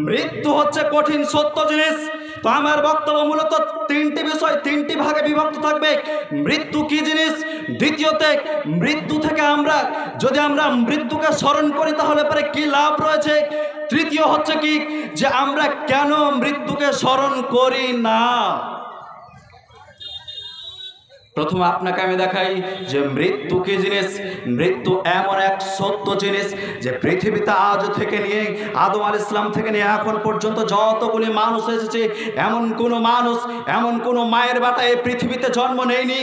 মৃত্যু হচ্ছে কঠিন সত্য জিনিস। তো আমার বক্তব্য মূলত তিনটি বিষয়, তিনটি ভাগে বিভক্ত থাকবে। মৃত্যু কি জিনিস, দ্বিতীয়তে মৃত্যু থেকে আমরা যদি আমরা মৃত্যুকে স্মরণ করি তাহলে পরে কি লাভ রয়েছে, তৃতীয় হচ্ছে কি যে আমরা কেন মৃত্যুকে স্মরণ করি না। প্রথমে আপনাকে আমি দেখাই যে মৃত্যু কি জিনিস। মৃত্যু এমন এক সত্য জিনিস যে পৃথিবীতে আজ থেকে নিয়ে আদম আলাইহিস সালাম থেকে নিয়ে এখন পর্যন্ত যতগুলি মানুষ এসেছে, এমন কোনো মানুষ, এমন কোনো মায়ের বাটা এই পৃথিবীতে জন্ম নেয়নি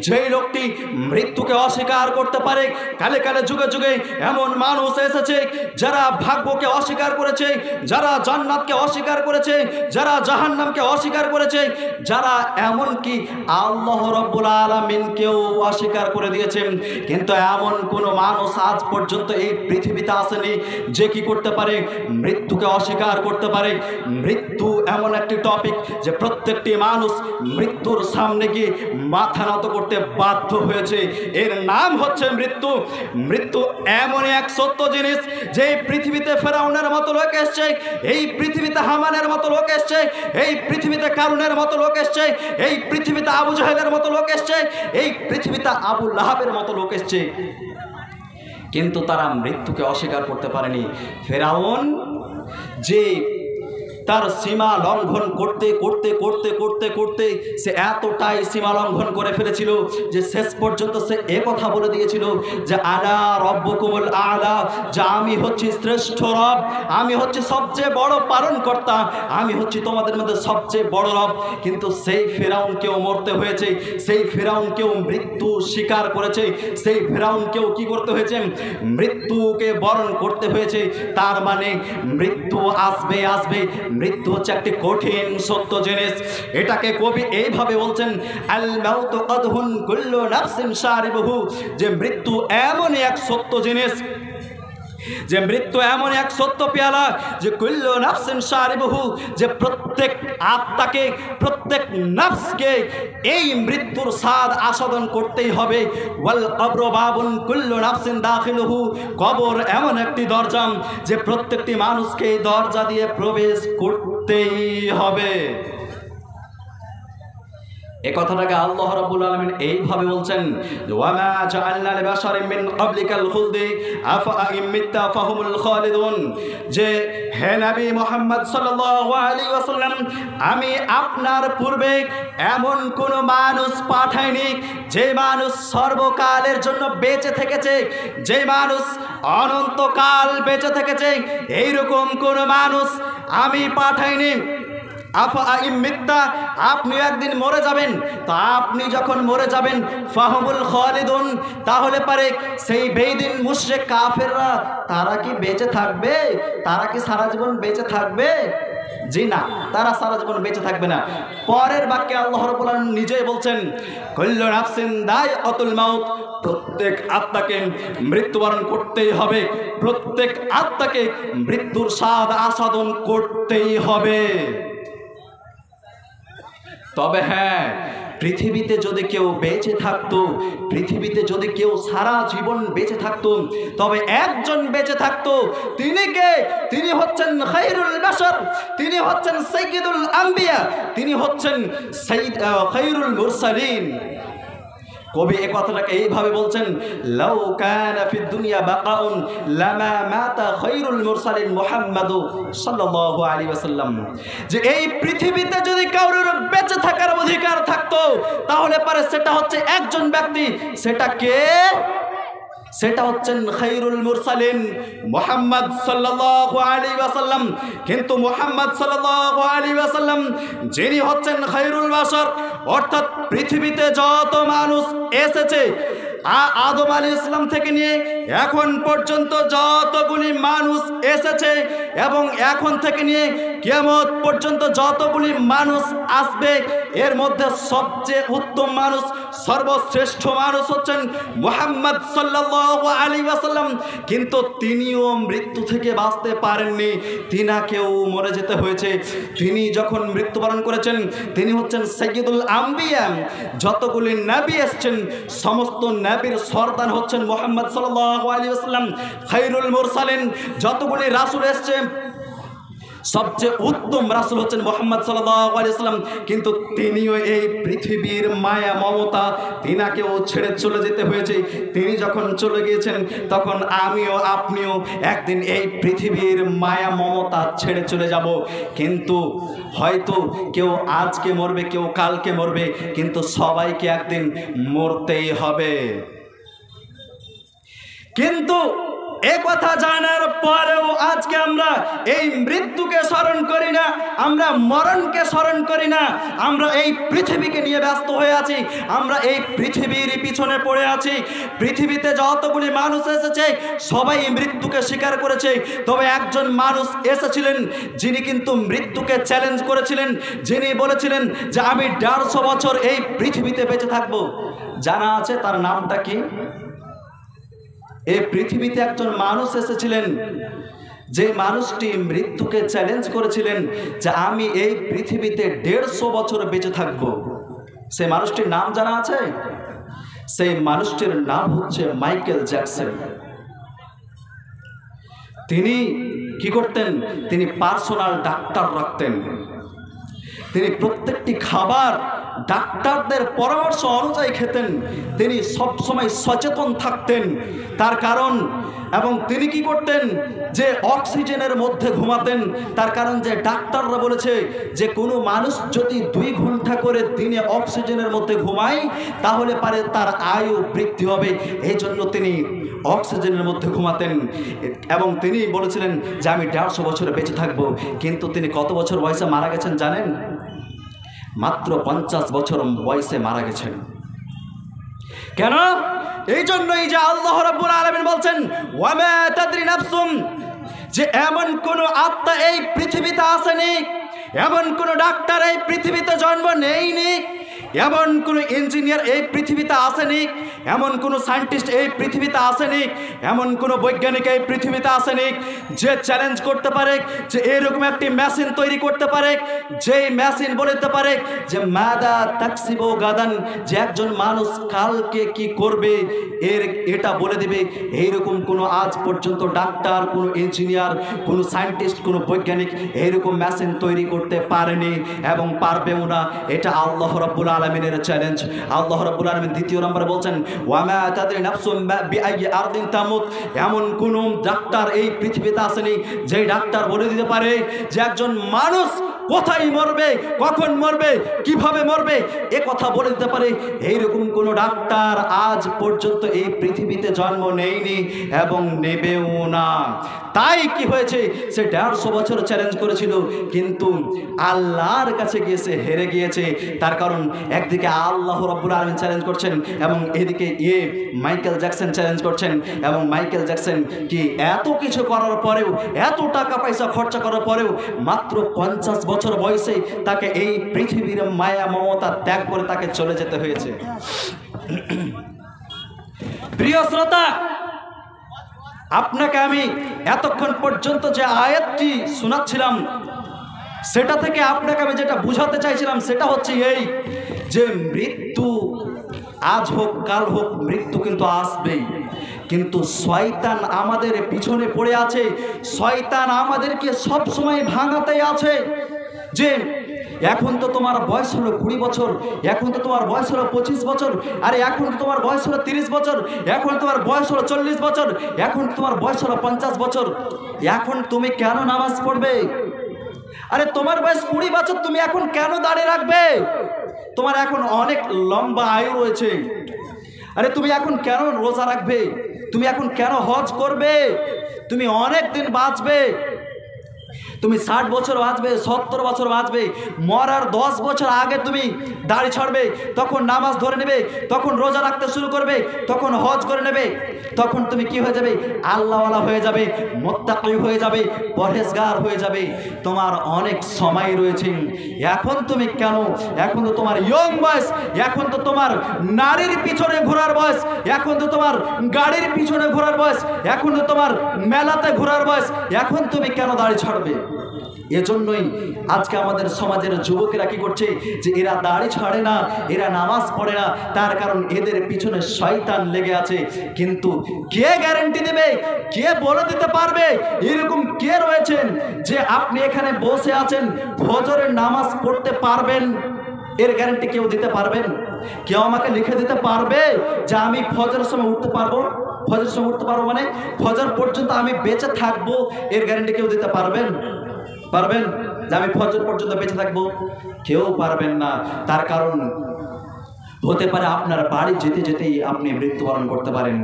যেই লোকটি মৃত্যুকে অস্বীকার করতে পারে। কালে কালে যুগে যুগে এমন মানুষ এসেছে যারা ভাগ্যকে অস্বীকার করেছে, যারা জান্নাতকে অস্বীকার করেছে, যারা জাহান্নামকে অস্বীকার করেছে, যারা এমনকি আল্লাহ রাব্বুল আলামিনকেও অস্বীকার করে দিয়েছেন। কিন্তু এমন কোনো মানুষ আজ পর্যন্ত এই পৃথিবীতে আসেনি যে কি করতে পারে, মৃত্যুকে অস্বীকার করতে পারে। মৃত্যু এমন একটি টপিক যে প্রত্যেকটি মানুষ মৃত্যুর সামনে গিয়ে মাথা নত করতে বাধ্য হয়েছে। এর নাম হচ্ছে মৃত্যু। মৃত্যু এমন এক সত্য জিনিস যে এই পৃথিবীতে ফেরাউনের মতো লোক এসছে, এই পৃথিবীতে হামানের মতো লোক এসছে, এই পৃথিবীতে কারুনের মতো লোক এসছে, এই পৃথিবীতে আবু জাহেলের মতো লোক এসছে, এই পৃথিবীতে আবু লাহাবের মতো লোক এসছে, কিন্তু তারা মৃত্যুকে অস্বীকার করতে পারেনি। ফেরাউন যে তার সীমা লঙ্ঘন করতে করতে করতে করতে করতে সে এতটাই সীমা লঙ্ঘন করে ফেলেছিল যে শেষ পর্যন্ত সে কথা বলে দিয়েছিল যে আনা রব্বুকুমুল আলা, যে আমি হচ্ছি শ্রেষ্ঠ রব, আমি হচ্ছি সবচেয়ে বড় পালনকর্তা, আমি হচ্ছি তোমাদের মধ্যে সবচেয়ে বড় রব। কিন্তু সেই ফেরাউনকেও মরতে হয়েছে, সেই ফেরাউনকেও মৃত্যু স্বীকার করেছে, সেই ফেরাউনকেও কি করতে হয়েছে, মৃত্যুকে বরণ করতে হয়েছে। তার মানে মৃত্যু আসবে আসবে। মৃত্যু হচ্ছে একটি কঠিন সত্য জিনিস। এটাকে কবি এইভাবে বলছেন, আল মাউতু কদহুন কুল্লু নাফসিন শারিবহু, যে মৃত্যু এমন এক সত্য জিনিস, যে মৃত্যু এমন এক সত্য পেয়ালা যে কুল্লু নাফসিন শারিবহু, যে প্রত্যেক আত্মাকে, প্রত্যেক নফসকে এই মৃত্যুর স্বাদ আস্বাদন করতেই হবে। ওয়াল কবরু বাবুন কুল্লু নাফসিন দাখিলুহু, কবর এমন একটি দরজা যে প্রত্যেকটি মানুষকে এই দরজা দিয়ে প্রবেশ করতেই হবে। এই কথাটাকে আল্লাহ রাব্বুল আলামিন এইভাবে বলছেন, ওয়া মা জাআলনা লিবাশারিন মিন ক্বাবলিকাল খুলদি আফা ইমিত্তা ফাহুমুল খালিদুন, যে হে নবী মুহাম্মদ সাল্লাল্লাহু আলাইহি ওয়াসাল্লাম, আমি আপনার পূর্বে এমন কোন মানুষ পাঠাইনি যে মানুষ সর্বকালের জন্য বেঁচে থেকেছে, যে মানুষ অনন্তকাল বেঁচে থেকেছে, এইরকম কোন মানুষ আমি পাঠাইনি। আফা ইমিত্তা, আপনি একদিন মরে যাবেন, তো আপনি যখন মরে যাবেন ফাহুমুল খালিদুন, তাহলে পারে সেই বেঈদিন মুশরিক কাফেররা তারা কি বেঁচে থাকবে? তারা কি সারা জীবন বেঁচে থাকবে? জি না, তারা সারা জীবন বেঁচে থাকবে না। পরের বাক্যে আল্লাহ রাব্বুল আলামিন নিজেই বলছেন, কুল্লু নাফসিন দায়িকাতুল মাউত, প্রত্যেক আত্মাকে মৃত্যুবরণ করতেই হবে, প্রত্যেক আত্মাকে মৃত্যুর স্বাদ আস্বাদন করতেই হবে। তবে হ্যাঁ, পৃথিবীতে যদি কেউ বেঁচে থাকতো, পৃথিবীতে যদি কেউ সারা জীবন বেঁচে থাকতো, তবে একজন বেঁচে থাকতো। তিনি কে? তিনি হচ্ছেন খায়রুল বাশার, তিনি হচ্ছেন সাইয়্যিদুল আম্বিয়া, তিনি হচ্ছেন খায়রুল মুরসালিন। কবি এই কথাটাকে এইভাবে বলছেন, লাউ কানা ফিদ দুনিয়া বাকাউন লামা মাতা খায়রুল মুরসালিন মুহাম্মাদু সাল্লাল্লাহু আলাইহি ওয়াসাল্লাম, যে এই পৃথিবীতে যদি কারোর বেঁচে থাকার অধিকার থাকতো তাহলে পারে সেটা হচ্ছে একজন ব্যক্তি। সেটা কে? সেটা হচ্ছেন খায়রুল মুরসালিন মুহাম্মদ সাল্লাল্লাহু আলাইহি ওয়াসাল্লাম। কিন্তু মুহাম্মদ সাল্লাল্লাহু আলাইহি ওয়াসাল্লাম যিনি হচ্ছেন খায়রুল বাশার, অর্থাৎ পৃথিবীতে যত মানুষ এসেছে আদম আলাইহিস সালাম থেকে নিয়ে এখন পর্যন্ত যতগুলি মানুষ এসেছে এবং এখন থেকে নিয়ে কিয়ামত পর্যন্ত যতগুলি মানুষ আসবে, এর মধ্যে সবচেয়ে উত্তম মানুষ, সর্বশ্রেষ্ঠ মানুষ হচ্ছেন মুহাম্মদ সাল্লাল্লাহু আলাইহি ওয়াসাল্লাম। কিন্তু তিনিও মৃত্যু থেকে বাঁচতে পারেননি, তিনাকেও মরে যেতে হয়েছে। তিনি যখন মৃত্যুবরণ করেছেন, তিনি হচ্ছেন সাইয়্যিদুল আম্বিয়া। যতগুলি নবী এসেছেন সমস্ত নবীর সর্দার হচ্ছেন মুহাম্মদ সাল্লাল্লাহু আলাইহি ওয়াসাল্লাম, খায়রুল মুরসালিন। যতগুলি রাসূল এসেছে সবচেয়ে উত্তম রাসূল হচ্ছেন মুহাম্মদ সাল্লাল্লাহু আলাইহি ওয়াসাল্লাম, কিন্তু তিনিও এই পৃথিবীর মায়া মমতা তিনাকেও ছেড়ে চলে যেতে হয়েছে। তিনি যখন চলে গিয়েছেন তখন আমিও আপনিও একদিন এই পৃথিবীর মায়া মমতা ছেড়ে চলে যাব। কিন্তু হয়তো কেউ আজকে মরবে, কেউ কালকে মরবে, কিন্তু সবাইকে একদিন মরতেই হবে। কিন্তু এ কথা জানার পরেও আজকে আমরা এই মৃত্যুকে স্মরণ করি না, আমরা মরণকে স্মরণ করি না। আমরা এই পৃথিবীকে নিয়ে ব্যস্ত হয়ে আছি, আমরা এই পৃথিবীর পিছনে পড়ে আছি। পৃথিবীতে যতগুলি মানুষ এসেছে সবাই মৃত্যুকে স্বীকার করেছে, তবে একজন মানুষ এসেছিলেন যিনি কিন্তু মৃত্যুকে চ্যালেঞ্জ করেছিলেন, যিনি বলেছিলেন যে আমি 150 বছর এই পৃথিবীতে বেঁচে থাকবো। জানা আছে তার নামটা কি? এই পৃথিবীতে একজন মানুষ এসেছিলেন যে মানুষটি মৃত্যুকে চ্যালেঞ্জ করেছিলেন যে আমি এই পৃথিবীতে 150 বছর বেঁচে থাকব। সেই মানুষটির নাম জানা আছে? সেই মানুষটির নাম হচ্ছে মাইকেল জ্যাকসন। তিনি কি করতেন? তিনি পার্সোনাল ডাক্তার রাখতেন। তিনি প্রত্যেকটি খাবার ডাক্তারদের পরামর্শ অনুযায়ী খেতেন। তিনি সব সময় সচেতন থাকতেন। তার কারণ, এবং তিনি কি করতেন? যে অক্সিজেনের মধ্যে ঘুমাতেন। তার কারণ যে ডাক্তাররা বলেছে যে কোনো মানুষ যদি 2 ঘন্টা করে দিনে অক্সিজেনের মধ্যে ঘুমায় তাহলে পারে তার আয়ু বৃদ্ধি হবে। এই জন্য তিনি অক্সিজেনের মধ্যে ঘুমাতেন। এবং তিনি বলেছিলেন যে আমি 150 বছরে বেঁচে থাকবো। কিন্তু তিনি কত বছর বয়সে মারা গেছেন জানেন? মাত্র 50 বছর বয়সে মারা গেছেন। কেন? এই জন্যই যে আল্লাহ রাব্বুল আলামিন বলছেন ওয়া মা তাদরি নাফসুম, যে এমন কোন আত্মা এই পৃথিবীতে আসেনি, এমন কোন ডাক্তার এই পৃথিবীতে জন্ম নেয়নি, এমন কোন ইঞ্জিনিয়ার এই পৃথিবীতে আসেনি, এমন কোন সায়েন্টিস্ট এই পৃথিবীতে আসেনি, এমন কোন বৈজ্ঞানিক এই পৃথিবীতে আসেনি যে চ্যালেঞ্জ করতে পারে, যে এরকম একটি মেশিন তৈরি করতে পারে, যেই মেশিন বলতে পারে যে মাদা তাকসিবু গাদান, যে একজন মানুষ কালকে কি করবে এটা বলে দেবে। এইরকম কোনো আজ পর্যন্ত ডাক্তার, কোনো ইঞ্জিনিয়ার, কোনো সায়েন্টিস্ট, কোনো বৈজ্ঞানিক এইরকম মেশিন তৈরি করতে পারেনি এবং পারবেও না। এটা আল্লাহ রাব্বুল আলামিনের চ্যালেঞ্জ। আল্লাহ রাব্বুল আলামিন দ্বিতীয় নম্বরে বলছেন ওয়া মা তাদরি নাফসুম বিআইয়ি আরদিন তামুত, এমন কোন ডাক্তার এই পৃথিবীতে আসেনি যে ডাক্তার বলে দিতে পারে যে একজন মানুষ কোথায় মরবে, কখন মরবে, কিভাবে মরবে, এ কথা বলে দিতে পারে। এইরকম কোনো ডাক্তার আজ পর্যন্ত এই পৃথিবীতে জন্ম নেয়নি এবং নেবেও না। তাই কি হয়েছে? সে 150 বছর চ্যালেঞ্জ করেছিল, কিন্তু আল্লাহর কাছে গিয়ে সে হেরে গিয়েছে। তার কারণ একদিকে আল্লাহ রাব্বুল আলামিন চ্যালেঞ্জ করছেন এবং এদিকে মাইকেল জ্যাকসন চ্যালেঞ্জ করছেন। এবং মাইকেল জ্যাকসন কি এত কিছু করার পরেও, এত টাকা পয়সা খরচা করার পরেও মাত্র 50 বছর বয়সে তাকে এই পৃথিবীর মায়া মমতা ত্যাগ করে তাকে চলে যেতে হয়েছে। প্রিয় শ্রোতা, আপনাকে আমি এতক্ষণ পর্যন্ত যে আয়াতটি শোনাচ্ছিলাম সেটা থেকে আপনাকে আমি যেটা বুঝাতে চাইছিলাম সেটা হচ্ছে এই যে মৃত্যু আজ হোক কাল হোক মৃত্যু কিন্তু আসবেই। কিন্তু শয়তান আমাদের পিছনে পড়ে আছে, শয়তান আমাদেরকে সব সময় ভাঙাতেই আছে যে এখন তো তোমার বয়স হলো 20 বছর, এখন তো তোমার বয়স হলো 25 বছর, আরে এখন তো তোমার বয়স হলো 30 বছর, এখন তোমার বয়স হলো 40 বছর, এখন তোমার বয়স হলো 50 বছর, এখন তুমি কেন নামাজ পড়বে? আরে তোমার বয়স 20 বছর, তুমি এখন কেন দাঁড়িয়ে রাখবে? তোমার এখন অনেক লম্বা আয়ু রয়েছে। আরে তুমি এখন কেন রোজা রাখবে? তুমি এখন কেন হজ করবে? তুমি অনেক দিন বাঁচবে, তুমি 60 বছর বাঁচবে, 70 বছর বাঁচবে। মরার 10 বছর আগে তুমি দাড়ি ছাড়বে, তখন নামাজ ধরে নেবে, তখন রোজা রাখতে শুরু করবে, তখন হজ করে নেবে, তখন তুমি কি হয়ে যাবে? আল্লাহওয়ালা হয়ে যাবে, মুত্তাকি হয়ে যাবে, পরহেজগার হয়ে যাবে। তোমার অনেক সময় রয়েছে। এখন তুমি কেন? এখন তো তোমার ইয়ং বয়স, এখন তো তোমার নারীর পিছনে ঘোরার বয়স, এখন তো তোমার গাড়ির পিছনে ঘোরার বয়স, এখন তো তোমার মেলাতে ঘোরার বয়স, এখন তুমি কেন দাড়ি ছাড়বে? এজন্যই আজকে আমাদের সমাজের যুবকেরা কি করছে, যে এরা দাড়ি ছাড়ে না, এরা নামাজ পড়ে না, তার কারণ এদের পিছনে শয়তান লেগে আছে। কিন্তু কে গ্যারান্টি দেবে, কে বলে দিতে পারবে, এরকম কে রয়েছেন যে আপনি এখানে বসে আছেন ফজরের নামাজ পড়তে পারবেন? এর গ্যারান্টি কেউ দিতে পারবেন? কেউ আমাকে লিখে দিতে পারবে যে আমি ফজরের সময় উঠতে পারবো? ফজরের সময় উঠতে পারবো মানে ফজর পর্যন্ত আমি বেঁচে থাকবো, এর গ্যারান্টি কেউ দিতে পারবেন? পারবেন যে আমি ফজর পর্যন্ত বেঁচে থাকবো? কেউ পারবেন না। তার কারণ হতে পারে আপনার বাড়ি যেতে যেতেই আপনি মৃত্যুবরণ করতে পারেন।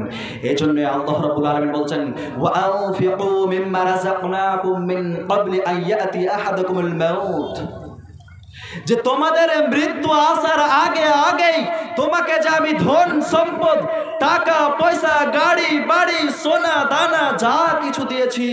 এই জন্য আল্লাহ রাব্বুল আলামিন বলছেন, ওয়াআনফিকু মিম্মা রাযাকনাকুম মিন ক্বাবলি আন ইয়াতি আহাদাকুমুল মাউত, যে তোমাদের মৃত্যু আসার আগে আগেই তোমাকে যে আমি ধন সম্পদ, টাকা পয়সা, গাড়ি বাড়ি, সোনা দানা যা কিছু দিয়েছি,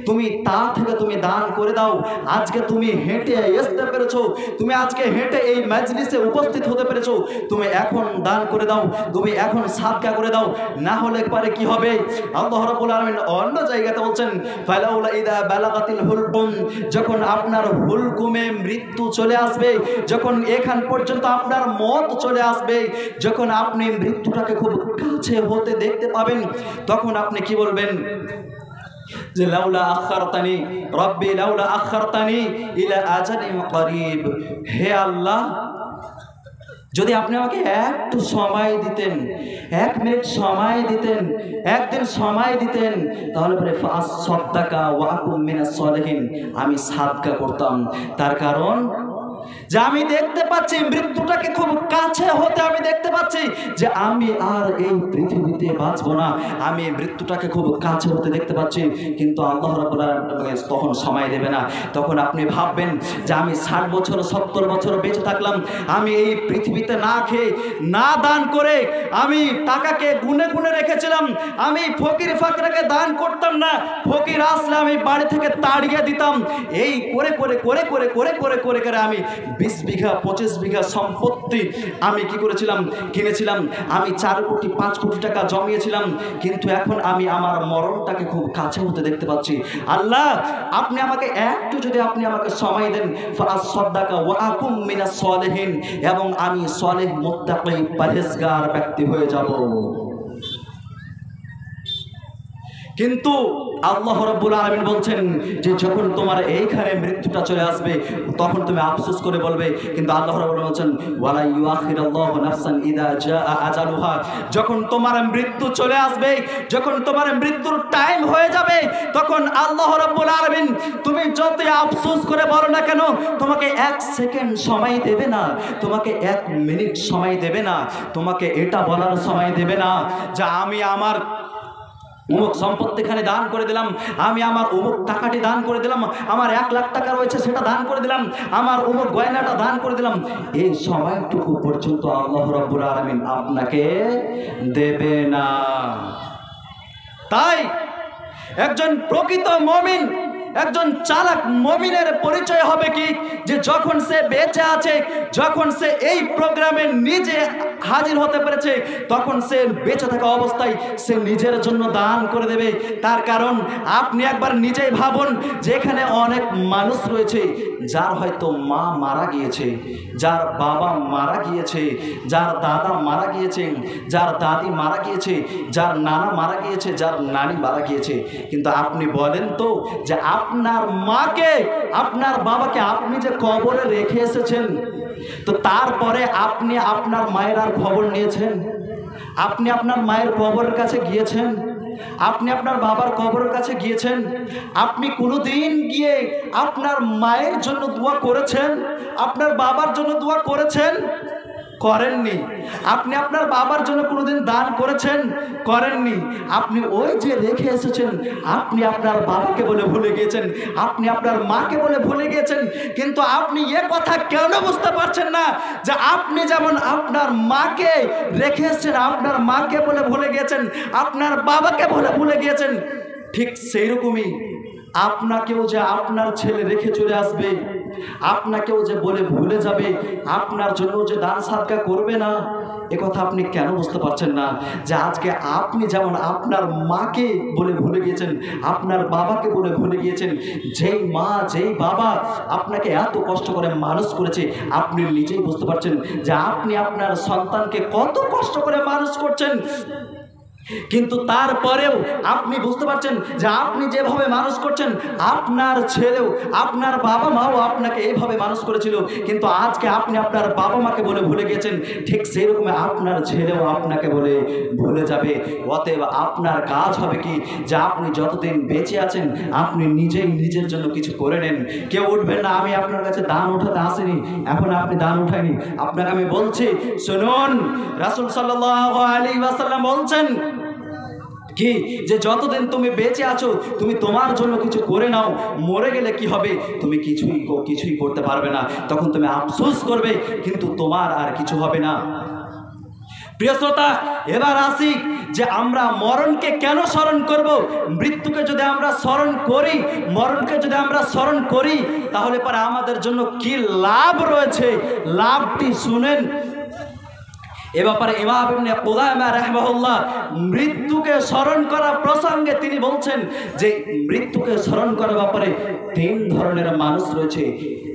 তুমি তা থেকে তুমি দান করে দাও। আজকে তুমি হেঁটে আসতে পেরেছো, তুমি আজকে হেঁটে এই মাজলিসে উপস্থিত হতে পেরেছো, তুমি এখন দান করে দাও, তুমি এখন সাদকা করে দাও। না হলে পরে কি হবে? আল্লাহ রাব্বুল আলামিন অন্য জায়গাতে বলছেন, ফালাউলা ইদা বালাগাতিল হুলকুম, যখন আপনার হুলকুমে মৃত্যু চলে আসবে, যখন এখান পর্যন্ত আপনার মত চলে আসবে, যখন আপনি মৃত্যুটাকে খুব কাছে হতে দেখতে পাবেন, তখন আপনি কি বলবেন? যে লাউলা আখারতানি রব্বি লাউলা আখারতানি ইলা আজালিন করিব, হে আল্লাহ, যদি আপনি আমাকে একটু সময় দিতেন, 1 মিনিট সময় দিতেন, একদিন সময় দিতেন, তাহলে পরে ফাসসাদাকা ওয়া আকুম মিনাস সলিহিন, আমি সাদকা করতাম। তার কারণ যে আমি দেখতে পাচ্ছি মৃত্যুটাকে খুব কাছে হতে, আমি দেখতে পাচ্ছি যে আমি আর এই পৃথিবীতে বাঁচবো না, আমি মৃত্যুটাকে খুব কাছে হতে দেখতে পাচ্ছি। কিন্তু আল্লাহ রাব্বুল আলামিন তখন সময় দেবে না। তখন আপনি ভাববেন যে আমি 60 বছর 70 বছর বেঁচে থাকলাম, আমি এই পৃথিবীতে না খেয়ে না দান করে আমি টাকাকে গুনে গুনে রেখেছিলাম, আমি ফকির ফাকরাকে দান করতাম না, ফকির আসলে আমি বাড়ি থেকে তাড়িয়ে দিতাম। এই করে করে করে করে করে করে করে করে আমি 20 বিঘা 25 বিঘা সম্পত্তি আমি কি করেছিলাম, কিনেছিলাম। আমি 4 কোটি 5 কোটি টাকা জমিয়েছিলাম। কিন্তু এখন আমি আমার মরণটাকে খুব কাছে হতে দেখতে পাচ্ছি। আল্লাহ, আপনি আমাকে একটু যদি আপনি আমাকে সময় দেন, ফাসসাদাকা ওয়া আকুম মিনাস সলিহিন, এবং আমি সলিহ মুত্তাকি পরহেজগার ব্যক্তি হয়ে যাব। কিন্তু আল্লাহ রাব্বুল আলামিন বলছেন যে যখন তোমার এইখানে মৃত্যুটা চলে আসবে, তখন তুমি আফসোস করে বলবে। কিন্তু আল্লাহ রাব্বুল আলামিন বলছেন, ওয়ালা ইউআখিরুল্লাহু নাফসান ইযা জাআ আজালুহা, যখন তোমার মৃত্যু চলে আসবে, যখন তোমার মৃত্যুর টাইম হয়ে যাবে, তখন আল্লাহ রাব্বুল আলামিন তুমি যতই আফসোস করে বলো না কেন, তোমাকে 1 সেকেন্ড সময় দেবে না, তোমাকে 1 মিনিট সময় দেবে না, তোমাকে এটা বলার সময় দেবে না যে আমি আমার অমুক সম্পত্তিখানে দান করে দিলাম, আমি আমার অমুক টাকাটি দান করে দিলাম, আমার 1 লাখ টাকা রয়েছে সেটা দান করে দিলাম, আমার অমুক গয়নাটা দান করে দিলাম। এই সময়টুকু পর্যন্ত আল্লাহ রাব্বুল আলামিন আপনাকে দেবে না। তাই একজন প্রকৃত মুমিন, একজন চালাক মুমিনের পরিচয় হবে কি, যে যখন সে বেঁচে আছে, যখন সে এই প্রোগ্রামে নিজে হাজির হতে পেরেছে, তখন সে বেঁচে থাকা অবস্থায় সে নিজের জন্য দান করে দেবে। তার কারণ আপনি একবার নিজেই ভাবুন যে এখানে অনেক মানুষ রয়েছে যার হয়তো মা মারা গিয়েছে, যার বাবা মারা গিয়েছে, যার দাদা মারা গিয়েছে, যার দাদি মারা গিয়েছে, যার নানা মারা গিয়েছে, যার নানি মারা গিয়েছে। কিন্তু আপনি বলেন তো যে আপনার মাকে, আপনার বাবাকে আপনি যে কবরে রেখে এসেছেন, তো তারপরে আপনি আপনার মায়ের আর খবর নিয়েছেন? আপনি আপনার মায়ের কবরের কাছে গিয়েছেন? আপনি আপনার বাবার কবরের কাছে গিয়েছেন? আপনি কোনোদিন গিয়ে আপনার মায়ের জন্য দোয়া করেছেন? আপনার বাবার জন্য দোয়া করেছেন? করেননি। আপনি আপনার বাবার জন্য কোনোদিন দান করেছেন? করেননি। আপনি ওই যে রেখে এসেছেন, আপনি আপনার বাবাকে বলে ভুলে গিয়েছেন, আপনি আপনার মাকে বলে ভুলে গিয়েছেন। কিন্তু আপনি এ কথা কেন বুঝতে পারছেন না যে আপনি যেমন আপনার মাকে রেখে এসেছেন, আপনার মাকে বলে ভুলে গিয়েছেন, আপনার বাবাকে বলে ভুলে গিয়েছেন, ঠিক সেই রকমই আপনাকেও যে আপনার ছেলে রেখে চলে আসবে, আপনাকেও যে বলে ভুলে যাবে, আপনার জন্য যে দান সাদকা করবে না, একথা আপনি কেন বুঝতে পারছেন না যে আজকে আপনি যেমন আপনার মাকে বলে ভুলে গিয়েছেন, আপনার বাবাকে বলে ভুলে গিয়েছেন, যেই মা যেই বাবা আপনাকে এত কষ্ট করে মানুষ করেছে, আপনি নিজেই বুঝতে পারছেন যে আপনি আপনার সন্তানকে কত কষ্ট করে মানুষ করছেন। কিন্তু তারপরেও আপনি বুঝতে পারছেন যে আপনি যেভাবে মানুষ করছেন, আপনার ছেলেও, আপনার বাবা মাও আপনাকে এইভাবে মানুষ করেছিল, কিন্তু আজকে আপনি আপনার বাবা মাকে বলে ভুলে গেছেন, ঠিক সেই রকম আপনার ছেলেও আপনাকে বলে ভুলে যাবে। অতএব আপনার কাজ হবে কি, যে আপনি যতদিন বেঁচে আছেন আপনি নিজেই নিজের জন্য কিছু করে নেন। কেউ উঠবেন না, আমি আপনার কাছে দান উঠাতে আসিনি, এখন আপনি দান উঠায়নি, আপনাকে আমি বলছি শুনুন। রাসূল সাল্লাল্লাহু আলাইহি ওয়াসাল্লাম বলছেন কি, যে যতদিন তুমি বেঁচে আছো তুমি তোমার জন্য কিছু করে নাও, মরে গেলে কি হবে, তুমি কিছুই করতে পারবে না, তখন তুমি আফসোস করবে, কিন্তু তোমার আর কিছু হবে না। প্রিয় শ্রোতা, এবার আসি যে আমরা মরণকে কেন স্মরণ করব। মৃত্যুকে যদি আমরা স্মরণ করি, মরণকে যদি আমরা স্মরণ করি, তাহলে পরে আমাদের জন্য কি লাভ রয়েছে, লাভটি শুনেন। এ ব্যাপারে ইমাম ইবনে কুদামা রাহিমাহুল্লাহ মৃত্যুকে স্মরণ করা প্রসঙ্গে তিনি বলছেন যে মৃত্যুকে স্মরণ করার ব্যাপারে তিন ধরনের মানুষ রয়েছে।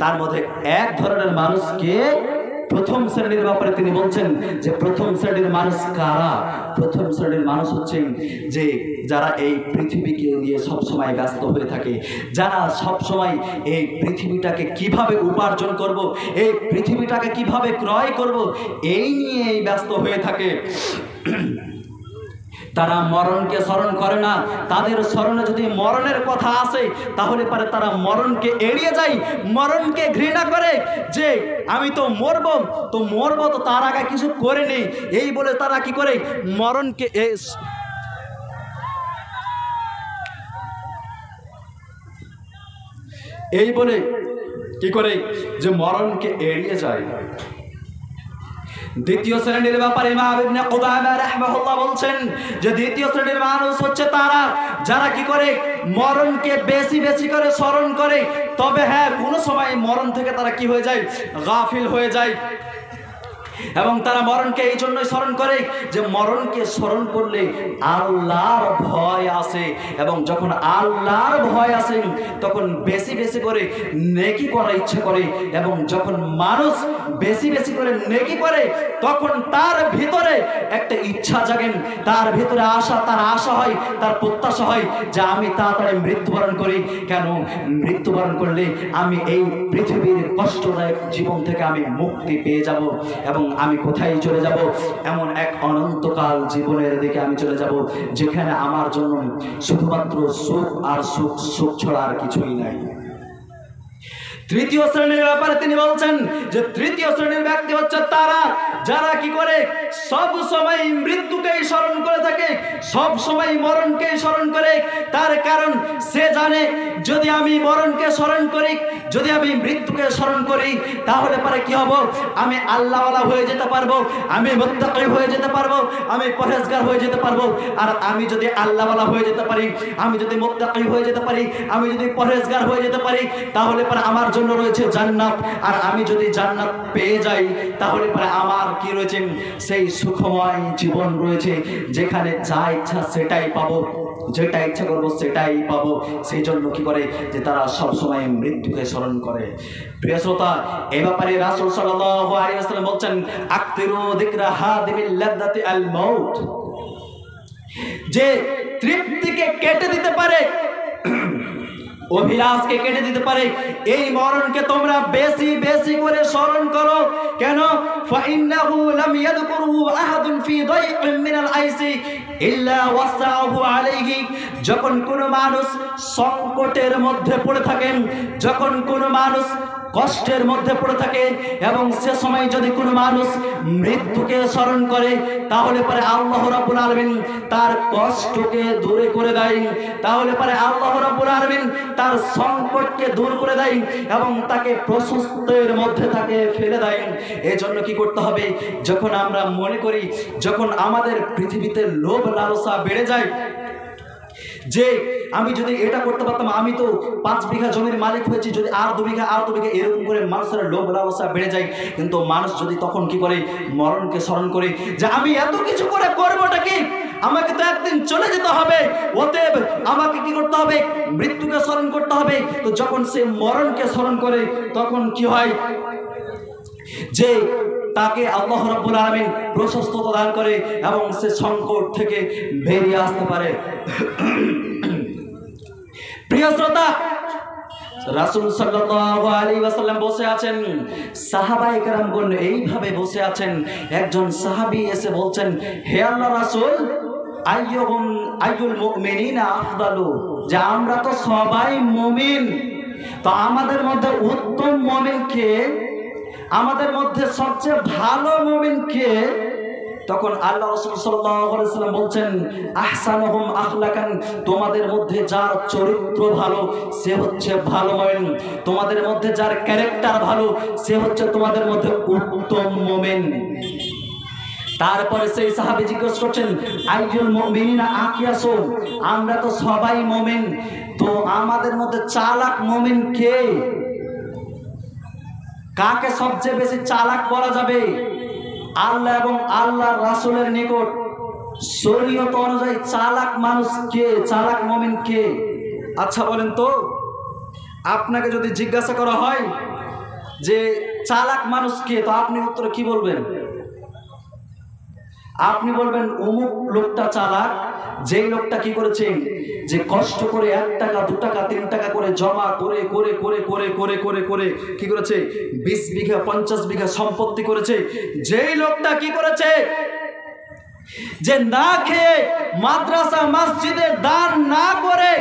তার মধ্যে এক ধরনের মানুষকে প্রথম শ্রেণীর ব্যাপারে তিনি বলছেন যে প্রথম শ্রেণীর মানুষ কারা। প্রথম শ্রেণীর মানুষ হচ্ছেন যে যারা এই পৃথিবীকে নিয়ে সবসময় ব্যস্ত হয়ে থাকে, যারা সবসময় এই পৃথিবীটাকে কিভাবে উপার্জন করব, এই পৃথিবীটাকে কিভাবে ক্রয় করব, এই নিয়েই ব্যস্ত হয়ে থাকে। তারা মরণকে স্মরণ করে না। তাদের স্মরণে যদি মরণের কথা আসে তাহলে পরে তারা মরণকে এড়িয়ে যায়, মরণকে ঘৃণা করে, যে আমি তো মরবো তো তার আগে কিছু করে নেই, এই বলে তারা কি করে মরণকে এই বলে কি করে যে মরণকে এড়িয়ে যায়। দ্বিতীয় শ্রেণীর ব্যাপারে ইমাম ইবনে কুদামা রাহিমাহুল্লাহ বলছেন যে দ্বিতীয় শ্রেণীর মানুষ হচ্ছে তারা যারা কি করে মরণকে বেশি বেশি করে স্মরণ করে, তবে হ্যাঁ কোনো সময় মরণ থেকে তারা কি হয়ে যায়, গাফিল হয়ে যায়। এবং তারা মরণকে এই জন্যই স্মরণ করে যে মরণকে স্মরণ করলে আল্লাহর ভয় আসে, এবং যখন আল্লাহর ভয় আসে তখন বেশি বেশি করে নেকি করার ইচ্ছে করে, এবং যখন মানুষ বেশি বেশি করে নেকি করে তখন তার ভিতরে একটা ইচ্ছা জাগেন, তার ভিতরে তার আশা হয়, তার প্রত্যাশা হয় যে আমি তাড়াতাড়ি মৃত্যুবরণ করি। কেন? মৃত্যুবরণ করলে আমি এই পৃথিবীর কষ্টদায়ক জীবন থেকে আমি মুক্তি পেয়ে যাব, এবং আমি কোথায় চলে যাব, এমন এক অনন্তকাল জীবনের দিকে আমি চলে যাব যেখানে আমার জন্য শুধুমাত্র সুখ আর সুখ ছাড়া আর কিছুই নাই। তৃতীয় শ্রেণীর ব্যাপারে তিনি বলছেন যে তৃতীয় শ্রেণীর ব্যক্তি হচ্ছে তারা যারা কি করে সব সময় মৃত্যুকেই স্মরণ করে থাকে, সব সময় মরণকেই স্মরণ করে। তার কারণ সে জানে যদি আমি মরণকে স্মরণ করি, যদি আমি মৃত্যুকে স্মরণ করি, তাহলে পরে কি হব, আমি আল্লাহওয়ালা হয়ে যেতে পারবো, আমি মুত্তাকি হয়ে যেতে পারবো, আমি পরহেজগার হয়ে যেতে পারবো। আর আমি যদি আল্লাহওয়ালা হয়ে যেতে পারি, আমি যদি মুত্তাকি হয়ে যেতে পারি, আমি যদি পরহেজগার হয়ে যেতে পারি, তাহলে পরে আমার জন্য রয়েছে জান্নাত। আর আমি যদি জান্নাত পেয়ে যাই তাহলে পরে আমার কি রয়েছে, সেই সুখময় জীবন রয়েছে যেখানে যা ইচ্ছা সেটাই পাবো, যেটা ইচ্ছা করবো সেটাই পাবো। সেই জন্য কি করে যে তারা সবসময় মৃত্যুকে স্মরণ করে। প্রিয় শ্রোতা, এই ব্যাপারে রাসূল সাল্লাল্লাহু আলাইহি ওয়াসাল্লাম বলছেন আকতিরু যিকরা হাদিমিল লাযযাতি আল মাউত, যে তৃপ্তিকে কেটে দিতে পারে, অভিলাষকে কেটে দিতে পারে, এই মরণকে তোমরা বেশি বেশি করে স্মরণ করো। কেন? ফাইন্নাহু লাম ইয়াযকুরহু আহাদুন ফি দাইকিন মিনাল আইসি ইল্লা ওয়াসাহু আলাইহি। যখন কোনো মানুষ সংকটের মধ্যে পড়ে থাকেন, যখন কোনো মানুষ কষ্টের মধ্যে পড়ে থাকে, এবং সে সময় যদি কোনো মানুষ মৃত্যুকে স্মরণ করে তাহলে পরে আল্লাহ রাব্বুল আলামিন তার কষ্টকে দূরে করে দেয়, তাহলে পরে আল্লাহ রাব্বুল আলামিন তার সংকটকে দূর করে দেয় এবং তাকে প্রশস্তের মধ্যে তাকে ফেলে দেয়। এই জন্য কি করতে হবে, যখন আমরা মনে করি, যখন আমাদের পৃথিবীতে লোভ লালসা বেড়ে যায়, যে আমি যদি এটা করতে পারতাম, আমি তো 5 বিঘা জমির মালিক হয়েছি, যদি আর 2 বিঘা এরকম করে মানুষের লোভ লালসা বেড়ে যায়। কিন্তু মানুষ যদি তখন কি করে, মরণকে স্মরণ করে যে আমি এত কিছু করে করবোটা কি, আমাকে তো একদিন চলে যেতে হবে, অতএব আমাকে কি করতে হবে, মৃত্যুকে স্মরণ করতে হবে। তো যখন সে মরণকে স্মরণ করে তখন কি হয়, যে তাকে আল্লাহ রাব্বুল আলামিন প্রশস্ততা দান করে এবং সে সংকট থেকে বেরিয়ে আসতে পারে। প্রিয় শ্রোতা, রাসূল সাল্লাল্লাহু আলাইহি ওয়াসাল্লাম বসে আছেন, সাহাবায়ে কেরামগণ এইভাবে বসে আছেন। একজন সাহাবী এসে বলছেন, হে আল্লাহর রাসূল, আইয়ুল মুমিনিনা আফদালু, যে আমরা তো সবাই মুমিন, তো আমাদের মধ্যে উত্তম মুমিন কে, আমাদের মধ্যে সবচেয়ে ভালো মুমিন কে? তখন আল্লাহ রাসূল সাল্লাল্লাহু আলাইহি ওয়াসাল্লাম বলছেন, আহসানুহুম আখলাকান, তোমাদের মধ্যে যার চরিত্র ভালো সে হচ্ছে ভালো মুমিন, তোমাদের মধ্যে যার ক্যারেক্টার ভালো সে হচ্ছে তোমাদের মধ্যে উত্তম মুমিন। তারপরে সেই সাহাবী জিজ্ঞেস করছেন, আইয়ুল মুমিনিনা আকিয়াসু, আমরা তো সবাই মুমিন, তো আমাদের মধ্যে চালাক মুমিন কে? কাকে সবচেয়ে বেশি চালাক বলা যাবে? আল্লাহ এবং আল্লাহর রাসূলের নিকট শরীয়ত অনুযায়ী চালাক মানুষ কে, চালাক মুমিন কে? আচ্ছা বলেন তো, আপনাকে যদি জিজ্ঞাসা করা হয় যে চালাক মানুষ কে, তো আপনি উত্তরে কি বলবেন? আপনি বলবেন অমুক লোকটা চালাক, যেই লোকটা কি করেছে, যে কষ্ট করে 1 টাকা 2 টাকা 3 টাকা করে জমা করে করে করে করে করে করে করে কি করেছে, 20 বিঘা 50 বিঘা সম্পত্তি করেছে। যেই লোকটা কি করেছে, যে না খেয়ে মাদ্রাসা মসজিদে দান না করে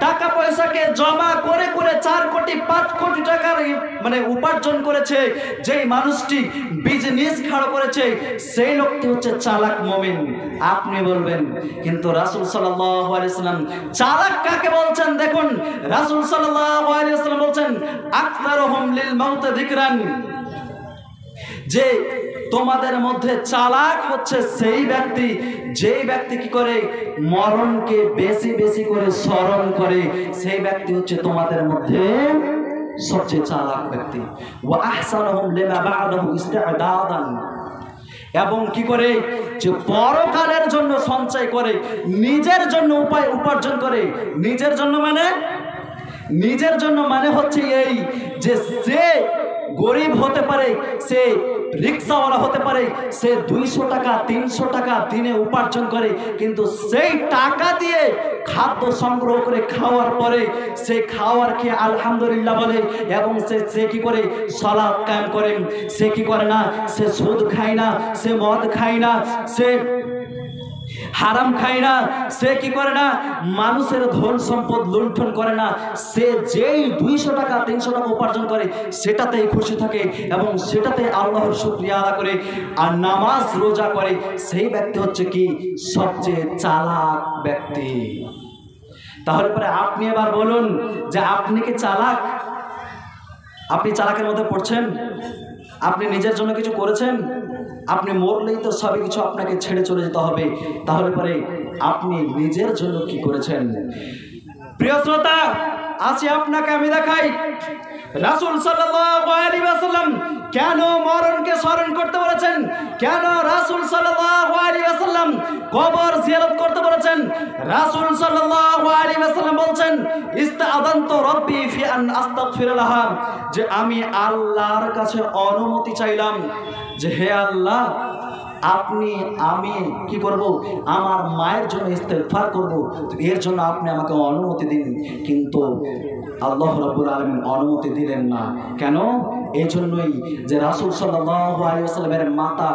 টাকা পয়সাকে জমা করে করে 4 কোটি 5 কোটি টাকার মানে উপার্জন করেছে, যেই মানুষটি বিজনেস খাড়া করেছে, সেই লোকটি হচ্ছে চালাক মুমিন, আপনি বলবেন। কিন্তু রাসূল সাল্লাল্লাহু আলাইহি ওয়াসাল্লাম চালাক কাকে বলছেন দেখুন, রাসূল সাল্লাল্লাহু আলাইহি ওয়াসাল্লাম বলছেন, আকতারুহুম লিল মাউত যিকরান, যে তোমাদের মধ্যে চালাক হচ্ছে সেই ব্যক্তি, যেই ব্যক্তি কি করে, মরণকে বেশি বেশি করে স্মরণ করে, সেই ব্যক্তি হচ্ছে তোমাদের মধ্যে সবচেয়ে চালাক ব্যক্তি। ওয়া আহসানুহুম লিমা বা'দাহু ইস্তি'দাদান, এবং কি করে, যে পরকালের জন্য সঞ্চয় করে, নিজের জন্য উপার্জন করে। নিজের জন্য মানে হচ্ছে এই যে সে গরিব হতে পারে, সে রিক্সাওয়ালা হতে পারে, সে 200 টাকা 300 টাকা দিনে উপার্জন করে, কিন্তু সেই টাকা দিয়ে খাদ্য সংগ্রহ করে খাওয়ার পরে সে খাওয়ার খেয়ে আলহামদুলিল্লাহ বলে, এবং সে কি করে, সালাত কায়েম করে। সে কি করে না, সে সুদ খায় না, সে মদ খায় না, সে হারাম খায় না, সে কি করে না, মানুষের ধন সম্পদ লুণ্ঠন করে না, সে যেই 200 টাকা 300 টাকা উপার্জন করে সেটাতেই খুশি থাকে এবং সেটাতে আল্লাহর শুকরিয়া আদা করে আর নামাজ রোজা করে, সেই ব্যক্তি হচ্ছে কি সবচেয়ে চালাক ব্যক্তি। তাহলে পরে আপনি এবার বলুন যে আপনি কি চালাক? আপনি চালাকের মধ্যে পড়ছেন? আপনি নিজের জন্য কিছু করেছেন? আপনি মরলেই তো সবই কিছু আপনাকে ছেড়ে চলে যেতে হবে, তাহলে পরে আপনি নিজের জন্য কি করেছেন? প্রিয় শ্রোতা, আজকে আপনাকে আমি দেখাই রাসূল সাল্লাল্লাহু আলাইহি ওয়াসাল্লাম কেন মরণকে স্মরণ করতে বলেছেন, কেন রাসূল সাল্লাল্লাহু আলাইহি ওয়াসাল্লাম কবর জিয়ারত করতে বলেছেন। রাসূল সাল্লাল্লাহু আলাইহি ওয়াসাল্লাম বলছেন, ইস্তাআযানতু রাব্বি ফি আন আস্তাগফির লাহা, যে আমি আল্লাহর কাছে অনুমতি চাইলাম যে হে আল্লাহ, আমি কি করব, আমার মায়ের জন্য ইস্তেগফার করব, এর জন্য আপনি আমাকে অনুমতি দিন। কিন্তু আল্লাহ রাব্বুল আলামিন অনুমতি দিলেন না। কেন? এই জন্যই যে রাসূল সাল্লাল্লাহু আলাইহি ওয়াসাল্লামের মাতা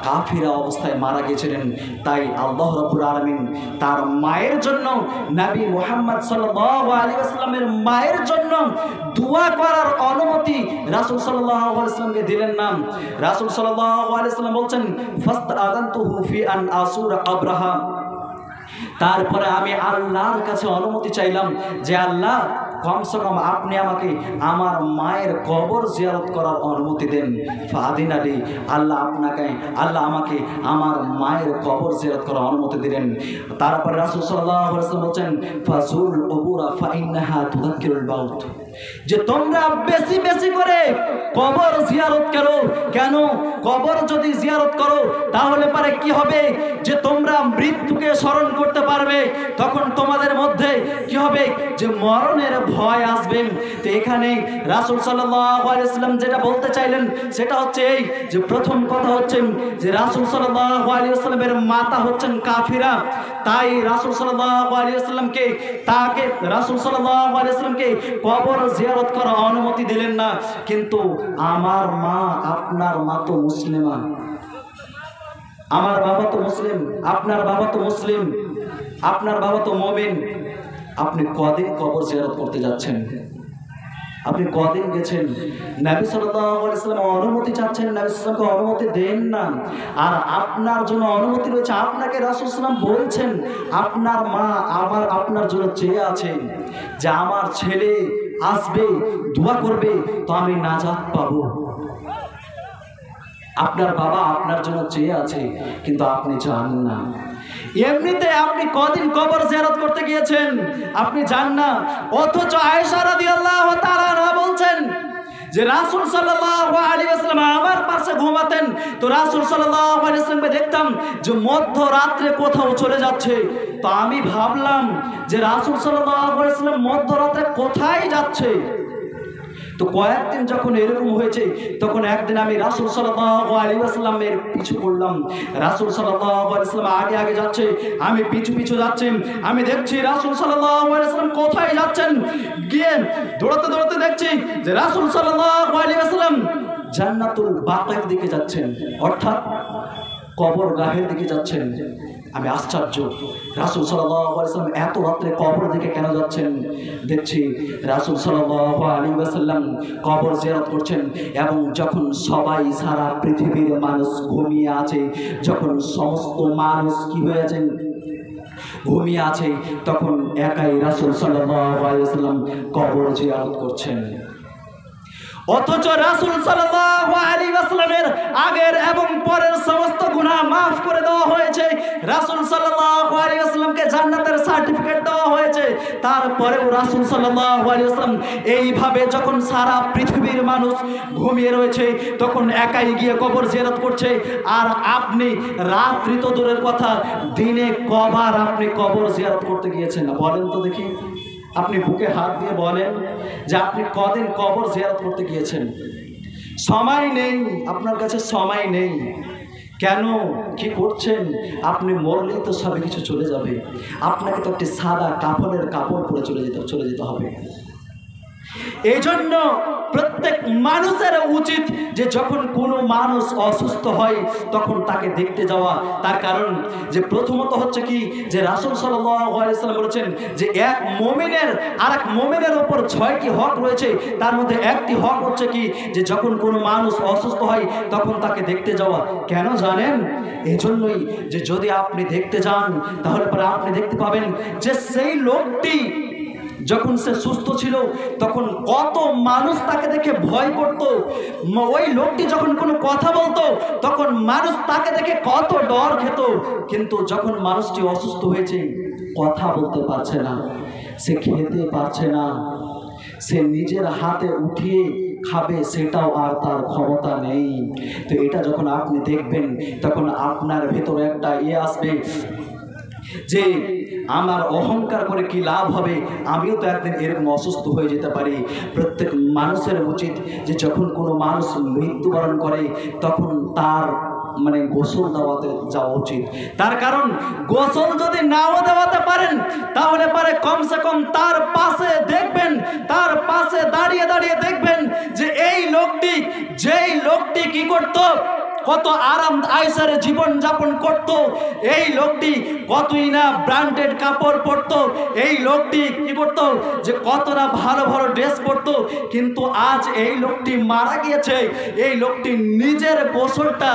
কাফিরা অবস্থায় মারা গিয়েছিলেন, তাই আল্লাহ রাব্বুল আলামিন তার মায়ের জন্য, নবী মুহাম্মদ সাল্লাল্লাহু আলাইহি ওয়াসাল্লামের মায়ের জন্য দোয়া করার অনুমতি রাসূল সাল্লাল্লাহু আলাইহি ওয়াসাল্লামকে দিলেন না। রাসূল সাল্লাল্লাহু আলাইহি ওয়াসাল্লাম বলছেন, ফাস্তাআযানতুহু ফি আন আসুরা আব্রাহা, তারপরে আমি আল্লাহর কাছে অনুমতি চাইলাম যে আল্লাহ, কমসে কম আপনি আমাকে আমার মায়ের কবর জিয়ারত করার অনুমতি দেন। ফাদিন আলী, আল্লাহ আমাকে আমার মায়ের কবর জিয়ারত করার অনুমতি দিলেন। তারপরে রাসূল সাল্লাল্লাহু আলাইহি ওয়াসাল্লাম বলেন, ফাজুল কুবুরা ফাইন্নাহা তুযাক্কিরুল মাউত, যে তোমরা বেশি বেশি করে কবর জিয়ারত করো। কেন? কবর যদি জিয়ারত করো তাহলে পারে কি হবে, যে তোমরা মৃত্যুকে স্মরণ করতে পারবে। তখন তোমাদের মধ্যে কি হবে, যে মরণের ভয় আসবে। তো এখানে রাসূল সাল্লাল্লাহু আলাইহি ওয়াসাল্লাম যেটা বলতে চাইলেন সেটা হচ্ছে এই, যে প্রথম কথা হচ্ছে যে রাসূল সাল্লাল্লাহু আলাইহি ওয়াসাল্লামের মাতা হচ্ছেন কাফিরা। তাই রাসূল সাল্লাল্লাহু আলাইহি ওয়াসাল্লামকে রাসূল সাল্লাল্লাহু আলাইহি ওয়াসাল্লামকে কবর জিয়ারত করার অনুমতি দিলেন না। কিন্তু আমার মা, আপনার মা তো মুসলিমা, আমার বাবা তো মুসলিম, আপনার বাবা তো মুসলিম, আপনার বাবা তো মুমিন। আপনি কদিন কবর জিয়ারত করতে যাচ্ছেন? আপনি কদিন গেছেন? নবী সাল্লাল্লাহু আলাইহি ওয়াসাল্লাম অনুমতি চাচ্ছেন, নবী সাল্লাল্লাহু আলাইহি ওয়াসাল্লাম অনুমতি দেন না। আর আপনার জন্য অনুমতি রয়েছে, আপনাকে রাসূল সাল্লাল্লাহু আলাইহি ওয়াসাল্লাম বলছেন, আপনার মা আপনার জন্য চেয়ে আছেন যে আমার ছেলে আসবে, দোয়া করবে, তো আমি নাজাত পাবো। আপনার বাবা আপনার জন্য চেয়ে আছে, কিন্তু আপনি জান না। এমনিতে আপনি কদিন কবর জিয়ারত করতে গিয়েছেন আপনি জান না। অথচ আয়েশা রাদিয়াল্লাহু তাআলা আনহা বলছেন যে রাসূল সাল্লাল্লাহু আলাইহি ওয়াসাল্লাম আমার পাশে ঘুমাতেন, তো রাসূল সাল্লাল্লাহু আলাইহি ওয়াসাল্লামকে দেখতাম যে মধ্যরাত্রে কোথাও চলে যাচ্ছে। তো আমি ভাবলাম যে রাসূল সাল্লাল্লাহু আলাইহি ওয়াসাল্লাম মধ্যরাতে কোথায় যাচ্ছে। তো কয়েকদিন যখন এরকম হয়েছে, তখন একদিন আমি রাসূল সাল্লাল্লাহু আলাইহি ওয়াসাল্লামের পিছু করলাম। রাসূল সাল্লাল্লাহু আলাইহি ওয়াসাল্লাম আগে আগে যাচ্ছে, আমি পিছু পিছু যাচ্ছি। আমি দেখছি রাসূল সাল্লাল্লাহু আলাইহি ওয়াসাল্লাম কোথায় যাচ্ছেন। গিয়ে দৌড়াতে দৌড়াতে দেখছি যে রাসূল সাল্লাল্লাহু আলাইহি ওয়াসাল্লাম জান্নাতুল বাকির দিকে যাচ্ছেন, অর্থাৎ কবরগাহের দিকে যাচ্ছেন। আমি আশ্চর্য, রাসূল সাল্লাল্লাহু আলাইহি ওয়াসাল্লাম এত রাত্রে কবর দিকে কেন যাচ্ছেন? দেখছি রাসূল সাল্লাল্লাহু আলাইহি ওয়াসাল্লাম কবর জিয়ারত করছেন, এবং যখন সবাই সারা পৃথিবীর মানুষ ঘুমিয়ে আছে, যখন সমস্ত মানুষ কি হয়ে আছেন, ঘুমিয়ে আছে, তখন একাই রাসূল সাল্লাল্লাহু আলাইহি ওয়াসাল্লাম কবর জিয়ারত করছেন। অথচ রাসূল সাল্লাল্লাহু আলাইহি ওয়াসাল্লামের আগের এবং পরের সমস্ত গুনাহ মাফ করে দেওয়া হয়েছে। রাসূল সাল্লাল্লাহু আলাইহি ওয়াসাল্লামকে জান্নাতের সার্টিফিকেট দেওয়া হয়েছে। তারপরেও রাসূল সাল্লাল্লাহু আলাইহি ওয়াসাল্লাম এইভাবে যখন সারা পৃথিবীর মানুষ ঘুমিয়ে রয়েছে, তখন একাই গিয়ে কবর জিয়ারত করছে। আর আপনি রাত্রি তো দূরের কথা, দিনে কবার আপনি কবর জিয়ারত করতে গিয়েছেন বলেন তো দেখি? আপনি বুকে হাত দিয়ে বলেন যে আপনি কদিন কবর জিয়ারত করতে গিয়েছেন? সময় নেই, আপনার কাছে সময় নেই। কেন? কি করছেন? আপনি মরলেই তো সব কিছু চলে যাবে। আপনাকে তো একটি সাদা কাফনের কাপড় পরে চলে যেতে হবে। এই জন্য প্রত্যেক মানুষের উচিত যে যখন কোনো মানুষ অসুস্থ হয় তখন তাকে দেখতে যাওয়া। তার কারণ যে প্রথমত হচ্ছে কি, যে রাসূল সাল্লাল্লাহু আলাইহি ওয়াসাল্লাম বলেছেন যে এক মুমিনের আরেক মুমিনের উপর 6টি হক রয়েছে। তার মধ্যে একটি হক হচ্ছে কি, যে যখন কোনো মানুষ অসুস্থ হয় তখন তাকে দেখতে যাওয়া। কেন জানেন? এজন্যই যে যদি আপনি দেখতে যান তাহলে পরে আপনি দেখতে পাবেন যে সেই লোকটি যখন সে সুস্থ ছিল তখন কত মানুষ তাকে দেখে ভয় করত। ওই লোকটি যখন কোনো কথা বলতো তখন মানুষ তাকে দেখে কত ডর খেত। কিন্তু যখন মানুষটি অসুস্থ হয়েছে, কথা বলতে পারছে না, সে খেতে পারছে না, সে নিজের হাতে উঠিয়ে খাবে সেটাও আর তার ক্ষমতা নেই। তো এটা যখন আপনি দেখবেন তখন আপনার ভেতরে একটা আসবে যে আমার অহংকার করে কি লাভ হবে, আমিও তো একদিন এরকম অসুস্থ হয়ে যেতে পারি। প্রত্যেক মানুষের উচিত যে যখন কোনো মানুষ মৃত্যুবরণ করে তখন তার গোসল দেওয়াতে যাওয়া উচিত। তার কারণ গোসল যদি নাও দেওয়াতে পারেন তাহলে পারে কমসে কম তার পাশে দেখবেন, তার পাশে দাঁড়িয়ে দাঁড়িয়ে দেখবেন যে এই লোকটি যেই লোকটি কি করতো, কত আরাম আয়েশারে জীবন যাপন করত, এই লোকটি কতই না ব্র্যান্ডেড কাপড় পরতো, এই লোকটি কি করতো যে কত না ভালো ভালো ড্রেস পরতো। কিন্তু আজ এই লোকটি মারা গিয়েছে, এই লোকটি নিজের গোসলটা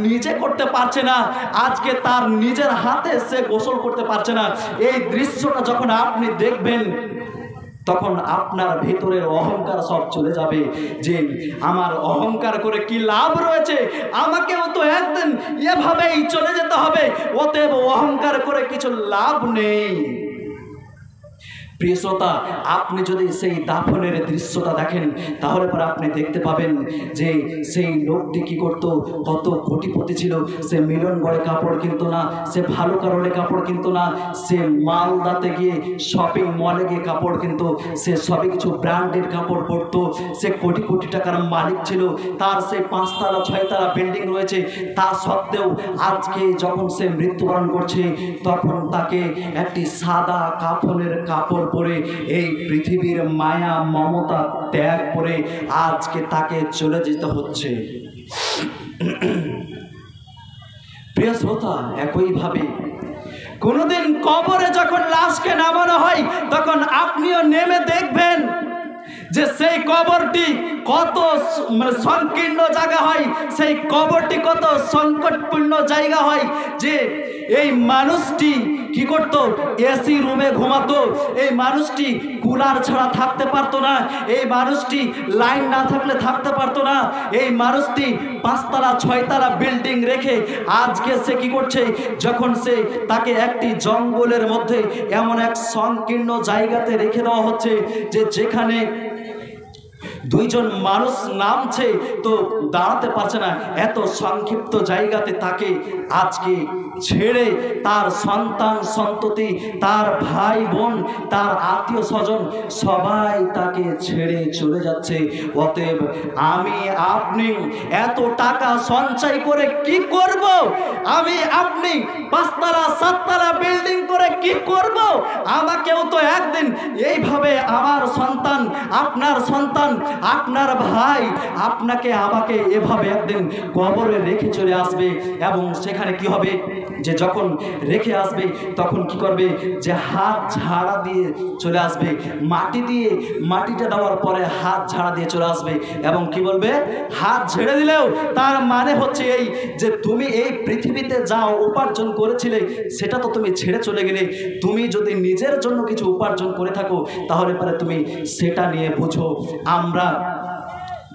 নিজে করতে পারছে না, আজকে তার নিজের হাতে সে গোসল করতে পারছে না। এই দৃশ্যটা যখন আপনি দেখবেন তখন আপনার ভেতরের অহংকার সব চলে যাবে যে আমার অহংকার করে কি লাভ রয়েছে, আমাকেও তো একদিন এভাবেই চলে যেতে হবে, অতএব অহংকার করে কিছু লাভ নেই। প্রিয় শ্রোতা, আপনি যদি সেই দাফনের দৃশ্যটা দেখেন তাহলে পরে আপনি দেখতে পাবেন যে সেই লোকটি কি করতো, কত কোটিপতি ছিল। সে মিলন গড়ে কাপড় কিনতো না, সে ভালো কারণে কাপড় কিনতো না, সে মালদাতে গিয়ে শপিং মলে গিয়ে কাপড় কিনতো, সে সবই কিছু ব্র্যান্ডের কাপড় পরতো, সে কোটি কোটি টাকার মালিক ছিল, তার সেই 5 তলা 6 তলা বিল্ডিং রয়েছে। তা সত্ত্বেও আজকে যখন সে মৃত্যুবরণ করছে তখন তাকে একটি সাদা কাফনের কাপড় পরে এই পৃথিবীর মায়া মমতা ত্যাগ করে আজকে তাকে চলে যেতে হচ্ছে। প্রিয় শ্রোতা, একইভাবে কোনোদিন কবরে যখন লাশকে নামানো হয় তখন আপনিও নেমে দেখবেন যে সেই কবরটি কত সংকীর্ণ জায়গা হয়, সেই কবরটি কত সংকটপূর্ণ জায়গা হয়। যে এই মানুষটি কি করতো, এসি রুমে ঘুমাতো, এই মানুষটি কুলার ছাড়া থাকতে পারতো না, এই মানুষটি লাইন না থাকলে থাকতে পারতো না, এই মানুষটি 5 তলা 6 তলা বিল্ডিং রেখে আজকে সে কি করছে, যখন সে তাকে একটি জঙ্গলের মধ্যে এমন এক সংকীর্ণ জায়গাতে রেখে দেওয়া হচ্ছে যে যেখানে 2 জন মানুষ নামছে তো দাঁড়াতে পারছে না, এত সংক্ষিপ্ত জায়গাতে তাকে আজকে ছেড়ে তার সন্তান সন্ততি, তার ভাই বোন, তার আত্মীয় স্বজন সবাই তাকে ছেড়ে চলে যাচ্ছে। অতএব আমি আপনি এত টাকা সঞ্চয় করে কি করব? আমি আপনি 5 তলা 7 তলা বিল্ডিং করে কি করব? আমাকেও তো একদিন এইভাবে আমার সন্তান, আপনার সন্তান, আপনার ভাই আপনাকে আমাকে এভাবে একদিন কবরে রেখে চলে আসবে। এবং সেখানে কি হবে যে যখন রেখে আসবে তখন কি করবে, যে হাত ঝাড়া দিয়ে চলে আসবে, মাটিটা দেওয়ার পরে হাত ঝাড়া দিয়ে চলে আসবে এবং কি বলবে, হাত ঝেড়ে দিলেও তার মানে হচ্ছে এই যে তুমি এই পৃথিবীতে যা উপার্জন করেছিলে সেটা তো তুমি ছেড়ে চলে গেলে, তুমি যদি নিজের জন্য কিছু উপার্জন করে থাকো তাহলে পরে তুমি সেটা নিয়ে বুঝো।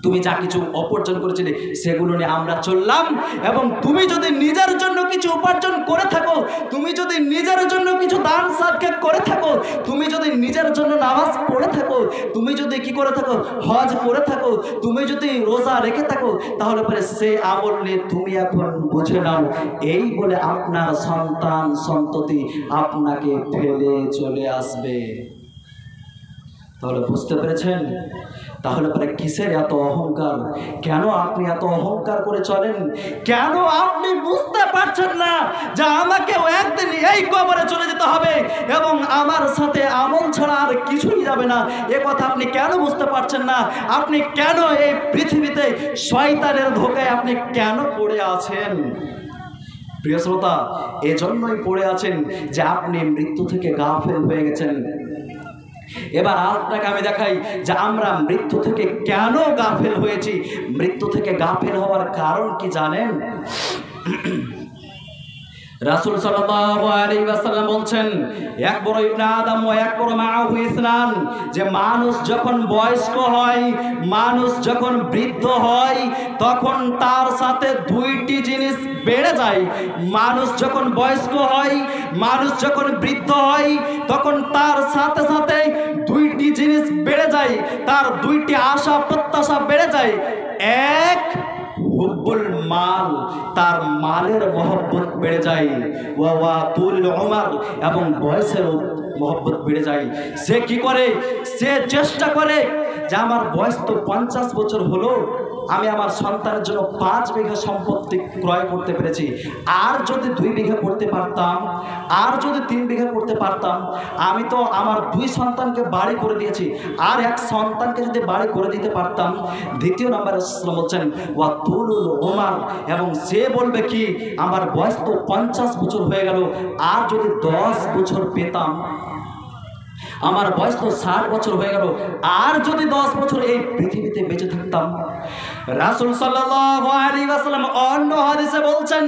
তুমি যা কিছু উপার্জন করেছিলে সেগুলো নিয়ে আমরা চললাম, এবং তুমি যদি নিজের জন্য কিছু উপার্জন করে থাকো, তুমি যদি নিজের জন্য কিছু দান সাদকা করে থাকো, তুমি যদি নিজের জন্য নামাজ পড়ে থাকো, তুমি যদি কি করে থাকো, হজ করে থাকো, তুমি যদি রোজা রেখে থাকো, তাহলে পরে সে আমল নিয়ে তুমি এখন বুঝে নাও এই বলে আপনার সন্তান সন্ততি আপনাকে ফেলে চলে আসবে। তাহলে বুঝতে পেরেছেন? তাহলে পরে কিসের এত অহংকার? কেন আপনি এত অহংকার করে চলেন? কেন আপনি বুঝতে পারছেন না যে আমাকেও একদিন এই কবরে চলে যেতে হবে এবং আমার সাথে আমল ছাড়া আর কিছুই যাবে না? এ কথা আপনি কেন বুঝতে পারছেন না? আপনি কেন এই পৃথিবীতে শয়তানের ধোঁকায় আপনি কেন পড়ে আছেন? প্রিয় শ্রোতা, এজন্যই পড়ে আছেন যে আপনি মৃত্যু থেকে গাফেল হয়ে গেছেন। এবার আপনাকে আমি দেখাই যে আমরা মৃত্যু থেকে কেন গাফেল হয়েছি। মৃত্যু থেকে গাফেল হওয়ার কারণ কি জানেন? রাসূল সাল্লাল্লাহু আলাইহি ওয়াসাল্লাম বলছেন, এক বড় ইবনে আদম ও এক বড় মাআহু ইসনান, যে মানুষ যখন বয়স্ক হয়, মানুষ যখন বৃদ্ধ হয় তখন তার সাথে 2টি জিনিস বেড়ে যায়। মানুষ যখন বয়স্ক হয়, মানুষ যখন বৃদ্ধ হয় তখন তার সাথে সাথে 2টি জিনিস বেড়ে যায়, তার 2টি আশা প্রত্যাশা বেড়ে যায়। এক, হুব্বুল মাল, তার মালের মহব্বত বেড়ে যায়, ওয়া তুল উমর, এবং বয়সের মহব্বত বেড়ে যায়। সে কি করে? সে চেষ্টা করে যে আমার বয়স তো 50 বছর হলো, আমি আমার সন্তানের জন্য 5 বিঘা সম্পত্তি ক্রয় করতে পেরেছি, আর যদি 2 বিঘা করতে পারতাম, আর যদি 3 বিঘা করতে পারতাম, আমি তো আমার 2 সন্তানকে বাড়ি করে দিয়েছি, আর 1 সন্তানকে যদি বাড়ি করে দিতে পারতাম। দ্বিতীয় নম্বরে বলছেন ওয়া তুলুল উমর, এবং সে বলবে কি আমার বয়স তো 50 বছর হয়ে গেল, আর যদি 10 বছর পেতাম, আমার বয়স তো 60 বছর হয়ে গেল, আর যদি 10 বছর এই পৃথিবীতে বেঁচে থাকতাম। রাসূল সাল্লাল্লাহু আলাইহি ওয়াসাল্লাম অন্য হাদিসে বলছেন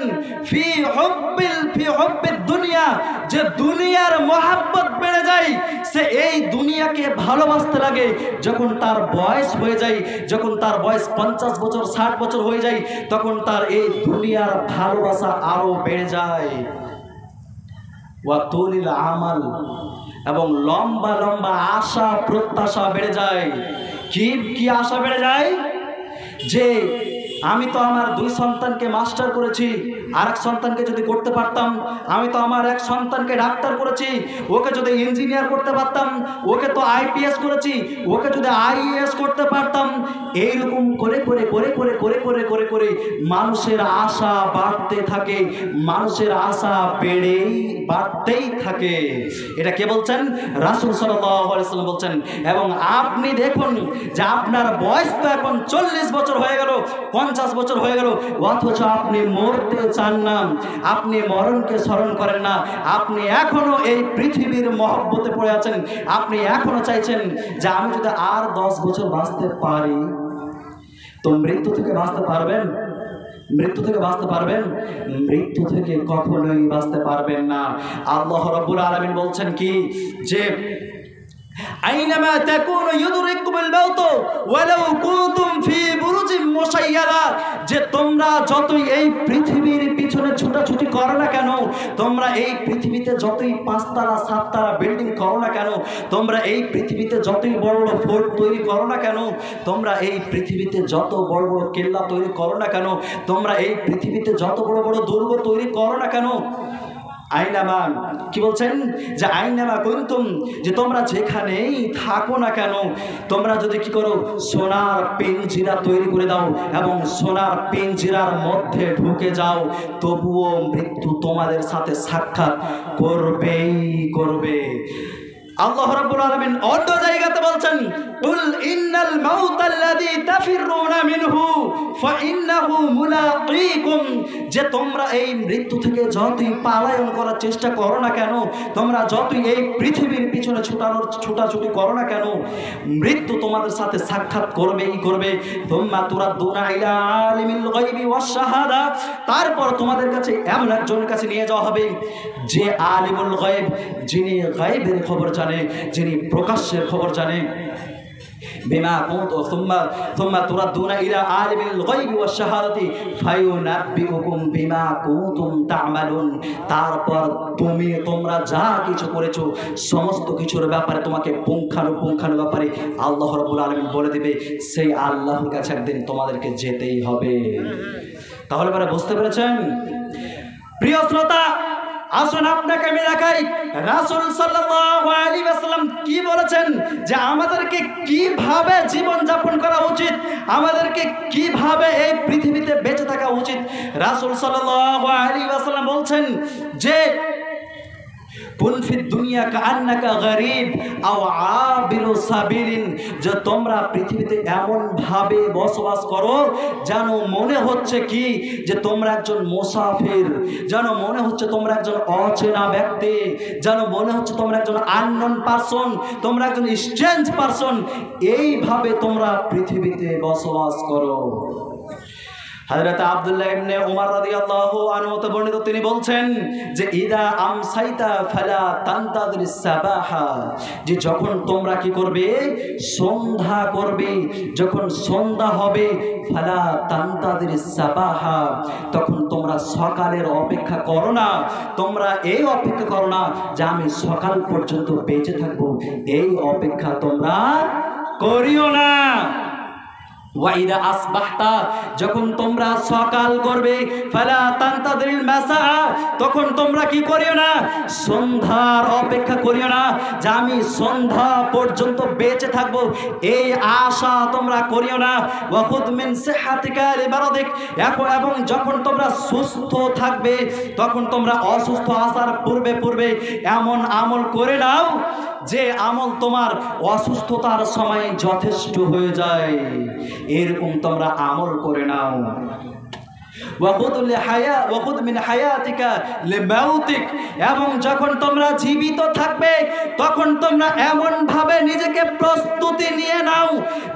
ফি হুব্বিদ দুনিয়া, যে দুনিয়ার মহব্বত বেড়ে যায়, সে এই দুনিয়াকে ভালোবাসতে লাগে যখন তার বয়স হয়ে যায়, যখন তার বয়স 50 বছর 60 বছর হয়ে যায়, তখন তার এই দুনিয়ার ভালোবাসা আরো বেড়ে যায়। ওয়া তুলিল আমাল, এবং লম্বা লম্বা আশা প্রত্যাশা বেড়ে যায়। কি আশা বেড়ে যায়? যে আমি তো আমার 2 সন্তানকে মাস্টার করেছি, আরেক সন্তানকে যদি করতে পারতাম, আমি তো আমার এক সন্তানকে ডাক্তার করেছি, ওকে যদি ইঞ্জিনিয়ার করতে পারতাম, ওকে তো আইপিএস করেছি, ওকে যদি আইএএস করতে পারতাম। এইরকম করে করে করে করে করে করে করে করে মানুষের আশা বাড়তে থাকে, মানুষের আশা বাড়তেই থাকে। এটা কে বলছেন? রাসূল সাল্লাল্লাহু আলাইহি ওয়াসাল্লাম বলছেন। এবং আপনি দেখুন যে আপনার বয়স তো এখন 40 বছর হয়ে গেল, 50 বছর হয়ে গেল, অথচ আপনি মরতে চান না, আপনি মরণকে স্মরণ করেন না, আপনি এখনো এই পৃথিবীর মহব্বতে পড়ে আছেন। আপনি এখনো চাইছেন যে আমি যদি আর 10 বছর বাঁচতে পারি। তো মৃত্যু থেকে বাঁচতে পারবেন? মৃত্যু থেকে বাঁচতে পারবেন? মৃত্যু থেকে কখনোই বাঁচতে পারবেন না। আল্লাহ রাব্বুল আলামিন বলছেন কি, যে আইনামা তাকুনু ইউদরিকুমুল মাউত ওয়ালাউ কুনতুম ফি বুরুজিম মুশাইয়াদা, যে তোমরা যতই এই পৃথিবীর পিছনে ছুটাছুটি করো না কেন, তোমরা এই পৃথিবীতে যতই 5 তালা 7 তালা বিল্ডিং করো না কেন, তোমরা এই পৃথিবীতে যতই বড় বড় ফোর্ট তৈরি করো না কেন, তোমরা এই পৃথিবীতে যত বড় বড় কেল্লা তৈরি করো না কেন, তোমরা এই পৃথিবীতে যত বড় বড় দুর্গ তৈরি করো না কেন, আইনামা, কি বলছেন? যে আইনামা কুনতুম, যে তোমরা যেখানেই থাকো না কেন, তোমরা যদি কি করো, সোনার পিঞ্জিরা তৈরি করে দাও এবং সোনার পিঞ্জিরার মধ্যে ঢুকে যাও, তবুও মৃত্যু তোমাদের সাথে সাক্ষাৎ করবেই করবে। আল্লাহ রাব্বুল আলামিন অন্য জায়গাতে বলছেন, কুল ইন্নাল মাউতাল্লাযী তাফিরুনা মিনহু ফাইন্নাহু মুলাকীকুম, যে তোমরা এই মৃত্যু থেকে যতই পলায়ন করার চেষ্টা করো না কেন, তোমরা যতই এই পৃথিবীর পিছনে ছুটাছুটি করো না কেন, মৃত্যু তোমাদের সাথে সাক্ষাৎ করবেই করবে। তুম্মা তুরাদ্দুনা ইলা আলিমিল গায়বি ওয়াশ শাহাদা, তারপর তোমাদের কাছে এমন একজনের কাছে নিয়ে যাওয়া হবে যে আলিমুল গায়ব, যিনি গায়বের খবর জানে, যিনি প্রকাশ্যের খবর জানে। বিমা কুনতুম সুম্মা তুরাদ্দুনা ইলা আলিমিল গায়বি ওয়াশ শাহাদাতি ফায়ুনাব্বিউকুম বিমা কুনতুম তা'মালুন, তারপর তোমরা যা কিছু করেছো সমস্ত কিছুর ব্যাপারে তোমাকে পুঙ্খানু ব্যাপারে আল্লাহ রাব্বুল আলামিন বলে দিবে। সেই আল্লাহর কাছে একদিন তোমাদেরকে যেতেই হবে। তাহলে পরে বুঝতে পেরেছেন? প্রিয় শ্রোতা, আসুন আপনাকে আমি দেখাই রাসূল সাল্লাল্লাহু আলাইহি ওয়াসাল্লাম কি বলেছেন, যে আমাদেরকে কিভাবে জীবন যাপন করা উচিত, আমাদেরকে কিভাবে এই পৃথিবীতে বেঁচে থাকা উচিত। রাসূল সাল্লাল্লাহু আলাইহি ওয়াসাল্লাম বলছেন যে কুন ফিদ দুনিয়া কাআন্নাকা গরীব আও আবিরু সাবিলিন, যে তোমরা পৃথিবীতে এমন ভাবে বসবাস করো যেন মনে হচ্ছে কি, যে তোমরা একজন মুসাফির, যেন মনে হচ্ছে তোমরা একজন অচেনা ব্যক্তি, যেন মনে হচ্ছে তোমরা একজন আননোন পারসন, তোমরা একজন স্ট্রেঞ্জ পারসন। এইভাবে তোমরা পৃথিবীতে বসবাস করো। হযরত আব্দুল্লাহ ইবনে উমর রাদিয়াল্লাহু আনহু তে বর্ণিত, তিনি বলছেন যে ইদা আমসাইতা ফালা তানতাযিরিস সাবাহা, যে যখন তোমরা কি করবে, সন্ধ্যা করবে, যখন সন্ধ্যা হবে, ফালা তানতাযিরিস সাবাহা, তখন তোমরা সকালের অপেক্ষা করো না, তোমরা এই অপেক্ষা করো না যে আমি সকাল পর্যন্ত বেঁচে থাকবো, এই অপেক্ষা তোমরা করিও না। ওয়াইদা আসবাহতা, যখন তোমরা সকাল করবে, ফালা তানতাযিরিল মাসা, তখন তোমরা কি করিও না, সন্ধ্যার অপেক্ষা করিও না যে আমি সন্ধ্যা পর্যন্ত বেঁচে থাকবো, এই আশা তোমরা করিও না। ওয়া খুদ মিন সিহহাতিকা লিমারাদিক, এবং যখন তোমরা সুস্থ থাকবে, তখন তোমরা অসুস্থ আসার পূর্বে এমন আমল করে নাও যে আমল তোমার অসুস্থতার সময় যথেষ্ট হয়ে যায়, এরকম তোমরা আমল করে নাও। ওয়াখুদ মিন হায়াতিকা লিমাউতিক, এবং যখন তোমরা জীবিত থাকবে তখন তোমরা এমন ভাবে নিজেকে প্রস্তুতি নিয়ে নাও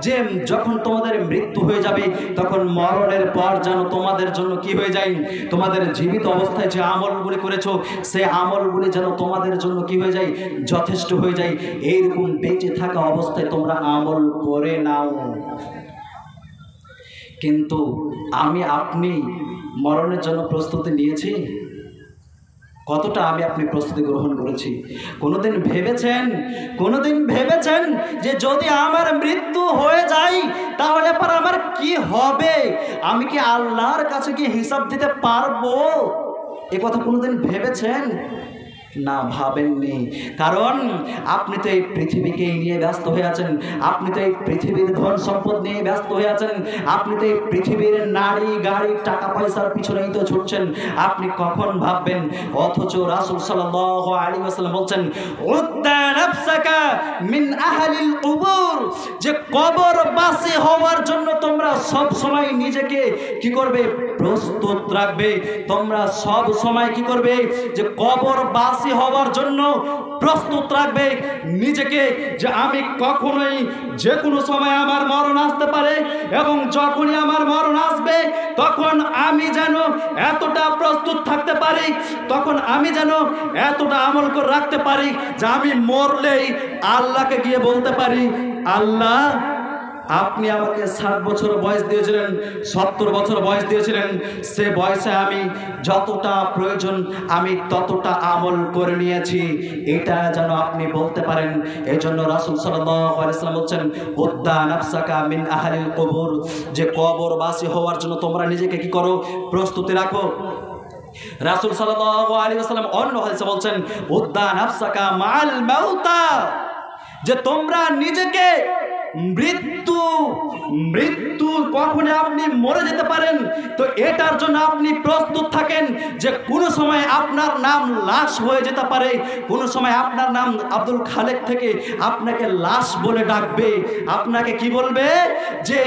যে যখন তোমাদের মৃত্যু হয়ে যাবে তখন মরণের পর যেন তোমাদের জন্য কি হয়ে যায়, তোমাদের জীবিত অবস্থায় যে আমলগুলি করেছো সেই আমলগুলি যেন তোমাদের জন্য কি হয়ে যায়, যথেষ্ট হয়ে যায়। এইরকম বেঁচে থাকা অবস্থায় তোমরা আমল করে নাও। কিন্তু আমি আপনি মরণের জন্য প্রস্তুতি নিয়েছি? কতটা আমি আপনি প্রস্তুতি গ্রহণ করেছি? কোনোদিন ভেবেছেন যে যদি আমার মৃত্যু হয়ে যায় তাহলে পর আমার কি হবে? আমি কি আল্লাহর কাছে কি হিসাব দিতে পারবো? এ কথা কোনোদিন ভেবেছেন? না, ভাবেননি। কারণ আপনি তো এই পৃথিবীকে নিয়ে ব্যস্ত হয়ে আছেন, আপনি তো এই পৃথিবীর ধন সম্পদ নিয়ে ব্যস্ত হয়ে আছেন, আপনি তো এই পৃথিবীর নারী গাড়ি টাকা পয়সার পিছনেই তো ছুটছেন। আপনি কখন ভাববেন? অথচ রাসূল সাল্লাল্লাহু আলাইহি ওয়াসাল্লাম বলছেন, উদ্দা নাফসাকা মিন আহলিল কুবুর, যে কবরবাসী হওয়ার জন্য তোমরা সব সময় নিজেকে কি করবে, প্রস্তুত রাখবে। তোমরা সব সময় কি করবে, যে কবরবাসী হওয়ার জন্য প্রস্তুত রাখবে নিজেকে, যে আমি কখনোই যে কোনো সময় আমার মরণ আসতে পারে, এবং যখনই আমার মরণ আসবে তখন আমি যেন এতটা প্রস্তুত থাকতে পারি, তখন আমি যেন এতটা আমল করে রাখতে পারি যে আমি মরলেই আল্লাহকে গিয়ে বলতে পারি, আল্লাহ আপনি আমাকে 60 বছর বয়স দিয়েছিলেন, 70 বছর বয়স দিয়েছিলেন, সে বয়সে আমি যতটা প্রয়োজন আমি ততটা আমল করে নিয়েছি। এটা যেন আপনি বলতে পারেন। এই জন্য রাসূল সাল্লাল্লাহু আলাইহি ওয়াসাল্লাম বলছেন, উদ্দা নাফসাকা মিন আহলিল কুবুর, যে কবরবাসী হওয়ার জন্য তোমরা নিজেকে কি করো, প্রস্তুতি রাখো। রাসূল সাল্লাল্লাহু আলাইহি ওয়াসাল্লাম অন্য হাদিসে বলছেন, উদ্দা নাফসাকা মাআল মাউতা, যে তোমরা নিজেকে মৃত্যু কখনো আপনি মরে যেতে পারেন, তো এটার জন্য আপনি প্রস্তুত থাকেন যে কোনো সময় আপনার নাম লাশ হয়ে যেতে পারে, কোনো সময় আপনার নাম আব্দুল খালেক থেকে আপনাকে লাশ বলে ডাকবে। আপনাকে কি বলবে, যে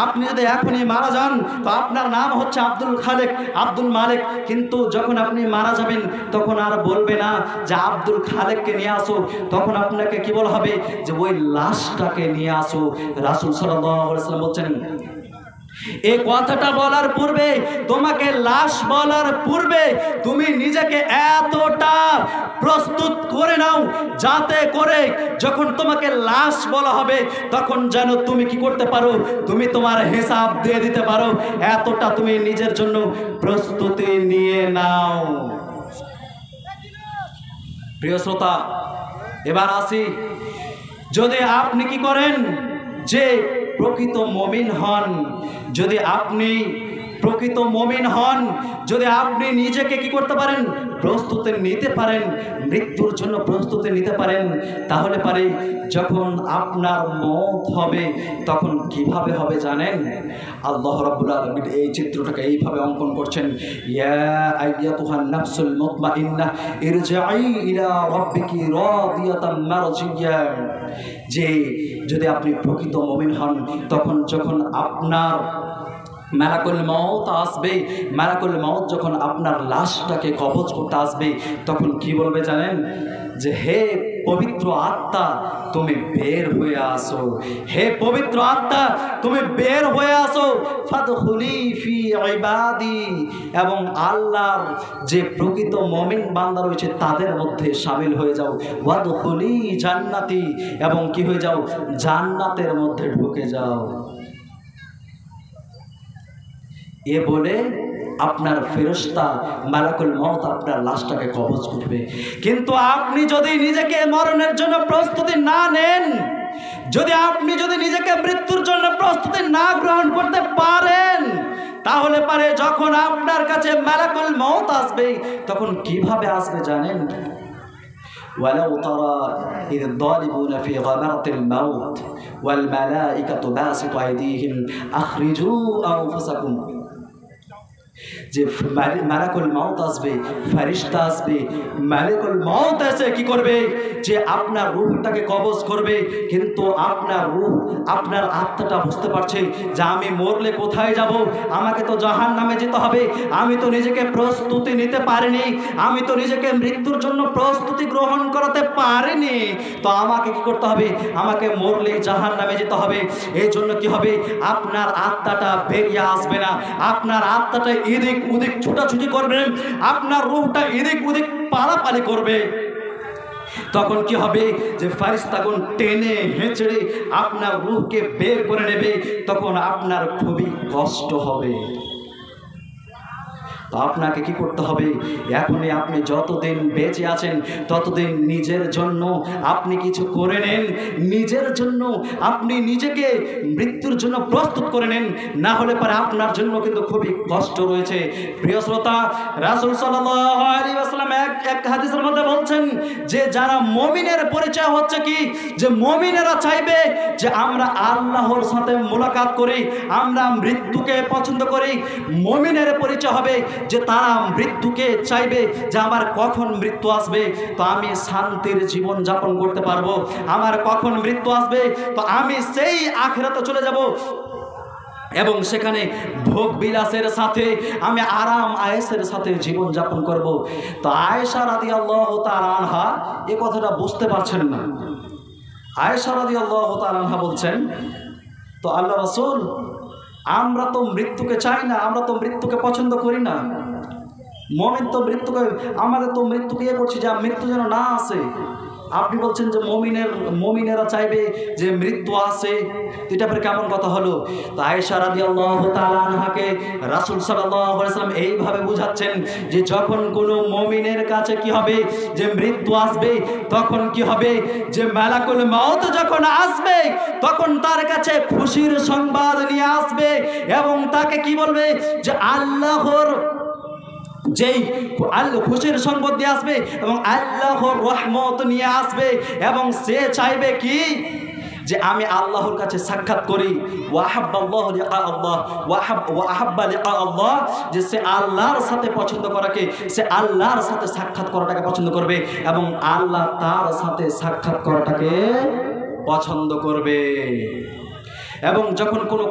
আপনি যদি এখনই মারা যান তো আপনার নাম হচ্ছে আব্দুল খালেক, আব্দুল মালিক, কিন্তু যখন আপনি মারা যাবেন তখন আর বলবে না যে আব্দুল খালেককে নিয়ে আসো, তখন আপনাকে কি বলা হবে, যে ওই লাশটাকে নিয়ে আসো। রাসূল সাল্লাল্লাহু আলাইহি ওয়াসাল্লাম বলছেন, এই কথাটা বলার পূর্বে, তোমাকে লাশ বলার পূর্বে তুমি নিজেকে এতটা প্রস্তুত করে নাও যাতে করে যখন তোমাকে লাশ বলা হবে তখন যেন তুমি কি করতে পারো, তুমি তোমার হিসাব দিয়ে দিতে পারো। এতটা তুমি নিজের জন্য প্রস্তুতি নিয়ে নাও। প্রিয় শ্রোতা, এবার আসি, যদি আপনি কি করেন, যে প্রকৃত মুমিন হন, যদি আপনি প্রকৃত মুমিন হন, যদি আপনি নিজেকে কি করতে পারেন, প্রস্তুতি নিতে পারেন, মৃত্যুর জন্য প্রস্তুতি নিতে পারেন, তাহলে পারে যখন আপনার মওত হবে তখন কিভাবে হবে জানেন? আল্লাহ রাব্বুল আলামিন এই চিত্রটাকে এইভাবে অঙ্কন করছেন, ইয়া আইয়াতুহান নাফসুল মুতমাইন্নাহ ইরজিই ইলা রাব্বিকি রাদিয়াতাম মারজিয়া, যে যদি আপনি প্রকৃত মুমিন হন তখন যখন আপনার মালাকুল মউত আসবে, মালাকুল মউত যখন আপনার লাশটাকে কবজ করতে আসবে তখন কি বলবে জানেন? যে হে পবিত্র আত্মা তুমি বের হয়ে আসো, হে পবিত্র আত্মা তুমি বের হয়ে আসো, ফাদখুলি ফি ইবাদি, এবং আল্লাহর যে প্রকৃত মুমিন বান্দা রয়েছে তাদের মধ্যে শামিল হয়ে যাও, ওয়াদখুলি জান্নাতি, এবং কি হয়ে যাও, জান্নাতের মধ্যে ঢুকে যাও। এ বলে আপনার ফেরেশতা মালাকুল মউত আপনার লাশটাকে কবজ করবে। কিন্তু আপনি যদি নিজেকে মরণের জন্য প্রস্তুতি না নেন, আপনি যদি নিজেকে মৃত্যুর জন্য প্রস্তুতি না গ্রহণ করতে পারেন, তাহলে পারে যখন আপনার কাছে মালাকুল মউত আসবে তখন কিভাবে আসবে জানেন? ওয়ালাউ তারা ইয যালিমুনা ফি গামারাতিল মাউত ওয়াল মালাইকাতু বাসিতু আইদিহিম আখরিজু আনফুসাকুম, যে মালাকুল মাউত আসবে, ফেরেশতা আসবে, মালাকুল মাউত এসে কি করবে, যে আপনার রূহটাকে কবজ করবে। কিন্তু আপনার রূহ, আপনার আত্মাটা বুঝতে পারছে যে আমি মরলে কোথায় যাব, আমাকে তো জাহান্নামে যেতে হবে, আমি তো নিজেকে প্রস্তুতি নিতে পারিনি, আমি তো নিজেকে মৃত্যুর জন্য প্রস্তুতি গ্রহণ করাতে পারিনি, তো আমাকে কি করতে হবে, আমাকে মরলে জাহান্নামে যেতে হবে। এই জন্য কি হবে, আপনার আত্মাটা বেরিয়ে আসবে না, আপনার আত্মাটা এদিক ওদিক ছুটাছুটি করবে, আপনার রূহটা এদিক ওদিক পালাপালি করবে। তখন কি হবে, যে ফেরেশতাগণ টেনে হেঁচড়ে আপনার রূহকে বের করে নেবে, তখন আপনার খুবই কষ্ট হবে। তো আপনাকে কি করতে হবে, এখনই আপনি যতদিন বেঁচে আছেন ততদিন নিজের জন্য আপনি কিছু করে নেন, নিজের জন্য আপনি নিজেকে মৃত্যুর জন্য প্রস্তুত করে নেন, না হলে পরে আপনার জন্য কিন্তু খুবই কষ্ট রয়েছে। প্রিয় শ্রোতা, রাসূল সাল্লাল্লাহু আলাইহি ওয়াসাল্লাম এক হাদিসের মধ্যে বলছেন যে যারা মুমিনের পরিচয় হচ্ছে কি, যে মুমিনেরা চাইবে যে আমরা আল্লাহর সাথে মোলাকাত করি, আমরা মৃত্যুকে পছন্দ করি। মুমিনের পরিচয় হবে যে তারা মৃত্যুকে চাইবে যে আমার কখন মৃত্যু আসবে তো আমি শান্তির জীবন যাপন করতে পারবো, আমার কখন মৃত্যু আসবে তো আমি সেই আখিরাতে চলে যাব এবং সেখানে ভোগ বিলাসের সাথে আমি আরাম আয়েশের সাথে জীবন যাপন করব। তো আয়েশা রাদিয়াল্লাহু তাআলা আনহা এই কথাটা বুঝতে পারছেন না। আয়েশা রাদিয়াল্লাহু তাআলা আনহা বলছেন, তো আল্লাহ রাসূল, আমরা তো মৃত্যুকে চাই না, আমরা তো মৃত্যুকে পছন্দ করি না, মুমিন তো মৃত্যুকে, আমাদের তো মৃত্যুকে ইয়ে করছি যে মৃত্যু যেন না আসে। আপনি বলছেন যে মুমিনেরা চাইবে যে মৃত্যু আসে, এটা পরে কেমন কথা হলো? তো আয়েশা রাদিয়াল্লাহু তাআলা আনহাকে রাসূল সাল্লাল্লাহু আলাইহি ওয়াসাল্লাম এইভাবে বুঝাচ্ছেন যে যখন কোনো মুমিনের কাছে কি হবে, যে মৃত্যু আসবে, তখন কি হবে, যে মালাকুল মাউত যখন আসবে তখন তার কাছে খুশির সংবাদ নিয়ে আসবে এবং তাকে কি বলবে, যে আল্লাহর যেই খুশির সংবাদ দিয়ে আসবে এবং আল্লাহর রহমত নিয়ে আসবে এবং সে চাইবে কি, যে আমি আল্লাহর কাছে সাক্ষাৎ করি। ওয়াহাব্বাল্লাহু লিকা আল্লাহ ওয়াহাব্বা লিকা আল্লাহ, যে সে আল্লাহর সাথে পছন্দ করাকে, সে আল্লাহর সাথে সাক্ষাৎ করাটাকে পছন্দ করবে এবং আল্লাহ তার সাথে সাক্ষাৎ করাটাকে পছন্দ করবে। এবং যখন কোনো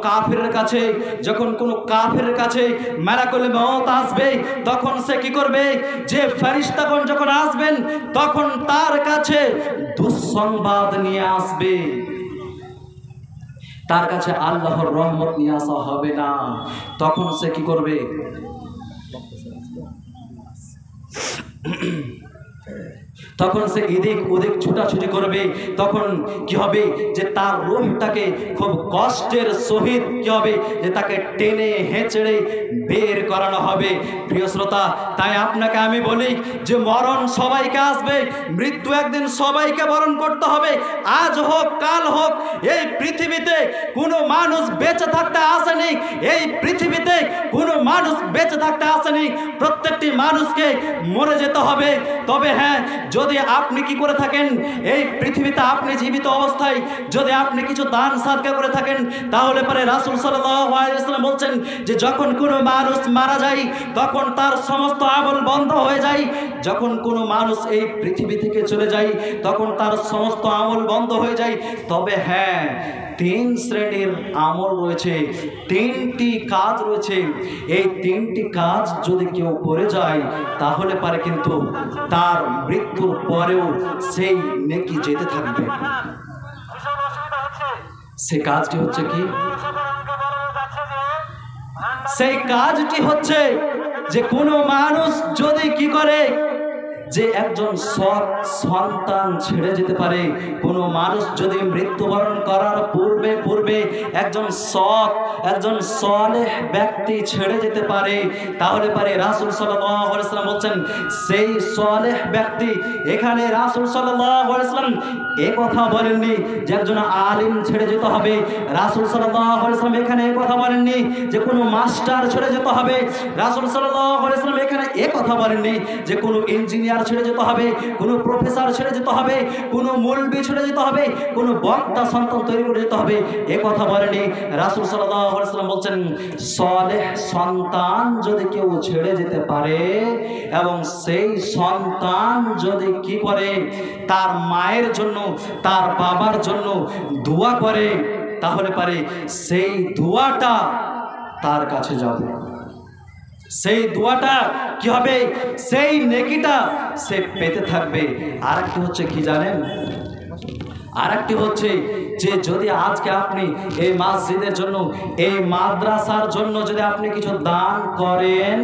কাফিরের কাছে মালাকুল মউত আসবে তখন সে কি করবে, যে ফেরেশতাগণ যখন আসবেন তখন তার কাছে দুঃসংবাদ নিয়ে আসবে, তার কাছে আল্লাহর রহমত নিয়ে আসা হবে না। তখন সে কি করবে, তখন সে এদিক ওদিক ছুটাছুটি করবে। তখন কি হবে, যে তার রূহটাকে খুব কষ্টের সহিত কি হবে, যে তাকে টেনে হেঁচড়ে বের করানো হবে। প্রিয় শ্রোতা, তাই আপনাকে আমি বলি যে মরণ সবাইকে আসবে, মৃত্যু একদিন সবাইকে বরণ করতে হবে, আজ হোক কাল হোক। এই পৃথিবীতে কোনো মানুষ বেঁচে থাকতে আসেনি, এই পৃথিবীতে কোনো মানুষ বেঁচে থাকতে আসেনি, প্রত্যেকটি মানুষকে মরে যেতে হবে। তবে হ্যাঁ, যদি আপনি কি করে থাকেন এই পৃথিবীতে, আপনি জীবিত অবস্থায় যদি আপনি কিছু দান সাদকা করে থাকেন, তাহলে পরে রাসূল সাল্লাল্লাহু আলাইহি ওয়াসাল্লাম বলছেন যে যখন কোনো মানুষ মারা যায় তখন তার সমস্ত আমল বন্ধ হয়ে যায়। যখন কোনো মানুষ এই পৃথিবী থেকে চলে যায় তখন তার সমস্ত আমল বন্ধ হয়ে যায়। তবে হ্যাঁ, 3 শ্রেণীর আমল রয়েছে, 3টি কাজ রয়েছে। এই 3টি কাজ যদি কেউ করে যায় তাহলে পারে কিন্তু তার মৃত্যুর পরেও সেই নেকি যেতে থাকবে। সেই কাজটি হচ্ছে কি? সেই কাজটি হচ্ছে যে কোনো মানুষ যদি কি করে, যে একজন সৎ সন্তান ছেড়ে যেতে পারে। কোনো মানুষ যদি মৃত্যুবরণ করার পূর্বে একজন সালেহ ব্যক্তি ছেড়ে যেতে পারে, তাহলে পারে রাসূল সাল্লাল্লাহু আলাইহি ওয়াসাল্লাম বলছেন সেই সালেহ ব্যক্তি, এখানে রাসূল সাল্লাল্লাহু আলাইহি ওয়াসাল্লাম এই কথা বলেননি যে একজন আলিম ছেড়ে যেতে হবে, রাসূল সাল্লাল্লাহু আলাইহি ওয়াসাল্লাম এখানে এই কথা বলেননি যে কোনো মাস্টার ছেড়ে যেতে হবে, রাসূল সাল্লাল্লাহু আলাইহি ওয়াসাল্লাম এখানে এই কথা বলেননি যে কোনো ইঞ্জিনিয়ার ইঞ্জিনিয়ার ছেড়ে যেতে হবে, কোনো প্রফেসর ছেড়ে যেতে হবে, কোনো মৌলবি ছেড়ে যেতে হবে, কোনো বক্তা সন্তান তৈরি করে যেতে হবে, এ কথা বলেনি। রাসূল সাল্লাল্লাহু আলাইহি ওয়াসাল্লাম বলছেন, সালেহ সন্তান যদি কেউ ছেড়ে যেতে পারে এবং সেই সন্তান যদি কি করে তার মায়ের জন্য, তার বাবার জন্য দোয়া করে, তাহলে পারে সেই দোয়াটা তার কাছে যাবে, সেই দোয়াটা কি হবে, সেই নেকিটা সে পেতে থাকবে। আরেকটি হচ্ছে কি জানেন, আরেকটি হচ্ছে যে যদি আজকে আপনি এই মসজিদের জন্য, এই মাদ্রাসার জন্য যদি আপনি কিছু দান করেন,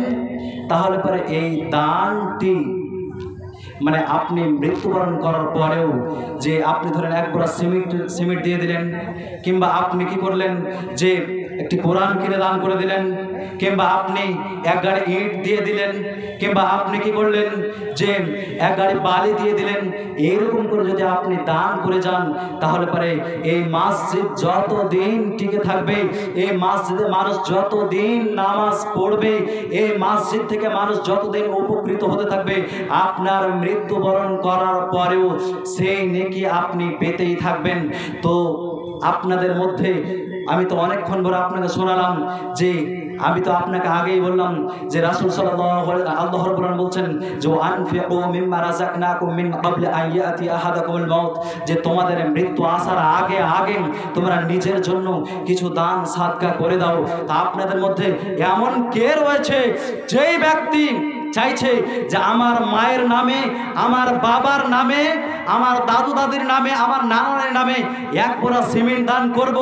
তাহলে পরে এই দানটি মানে আপনি মৃত্যুবরণ করার পরেও যে আপনি ধরেন এক বোরা সিমেন্ট দিয়ে দিলেন, কিংবা আপনি কি করলেন যে একটি কোরআন কিনে দান করে দিলেন, কিংবা আপনি এক গাড়ি ইট দিয়ে দিলেন, কিংবা আপনি কি করলেন যে এক গাড়ি বালি দিয়ে দিলেন, এইরকম করে যদি আপনি দান করে যান, তাহলে পরে এই মসজিদ যতদিন টিকে থাকবে, এই মসজিদে মানুষ যতদিন নামাজ পড়বে, এই মসজিদ থেকে মানুষ যতদিন উপকৃত হতে থাকবে, আপনার মৃত্যুবরণ করার পরেও সেই নেকি আপনি পেতেই থাকবেন। তো আপনাদের মধ্যে আমি তো অনেকক্ষণ ধরে আপনাকে শোনালাম যে আমি তো আপনাকে আগেই বললাম যে রাসূল সাল্লাল্লাহু আলাইহি আল্লাহ রাব্বুল আলামিন বলছেন যে আনফিকু মিম্মা রাযাকনাকুম মিন ক্বাবলি আন ইয়াতি আহাদাকুমুল মাউত, যে তোমাদের মৃত্যু আসার আগে আগে তোমরা নিজের জন্য কিছু দান সাদকা করে দাও। তা আপনাদের মধ্যে এমন কে রয়েছে যেই ব্যক্তি চাইছে যে আমার মায়ের নামে, আমার বাবার নামে, আমার দাদু দাদির নামে, আমার নানার নামে এক বোরা সিমেন্ট দান করব?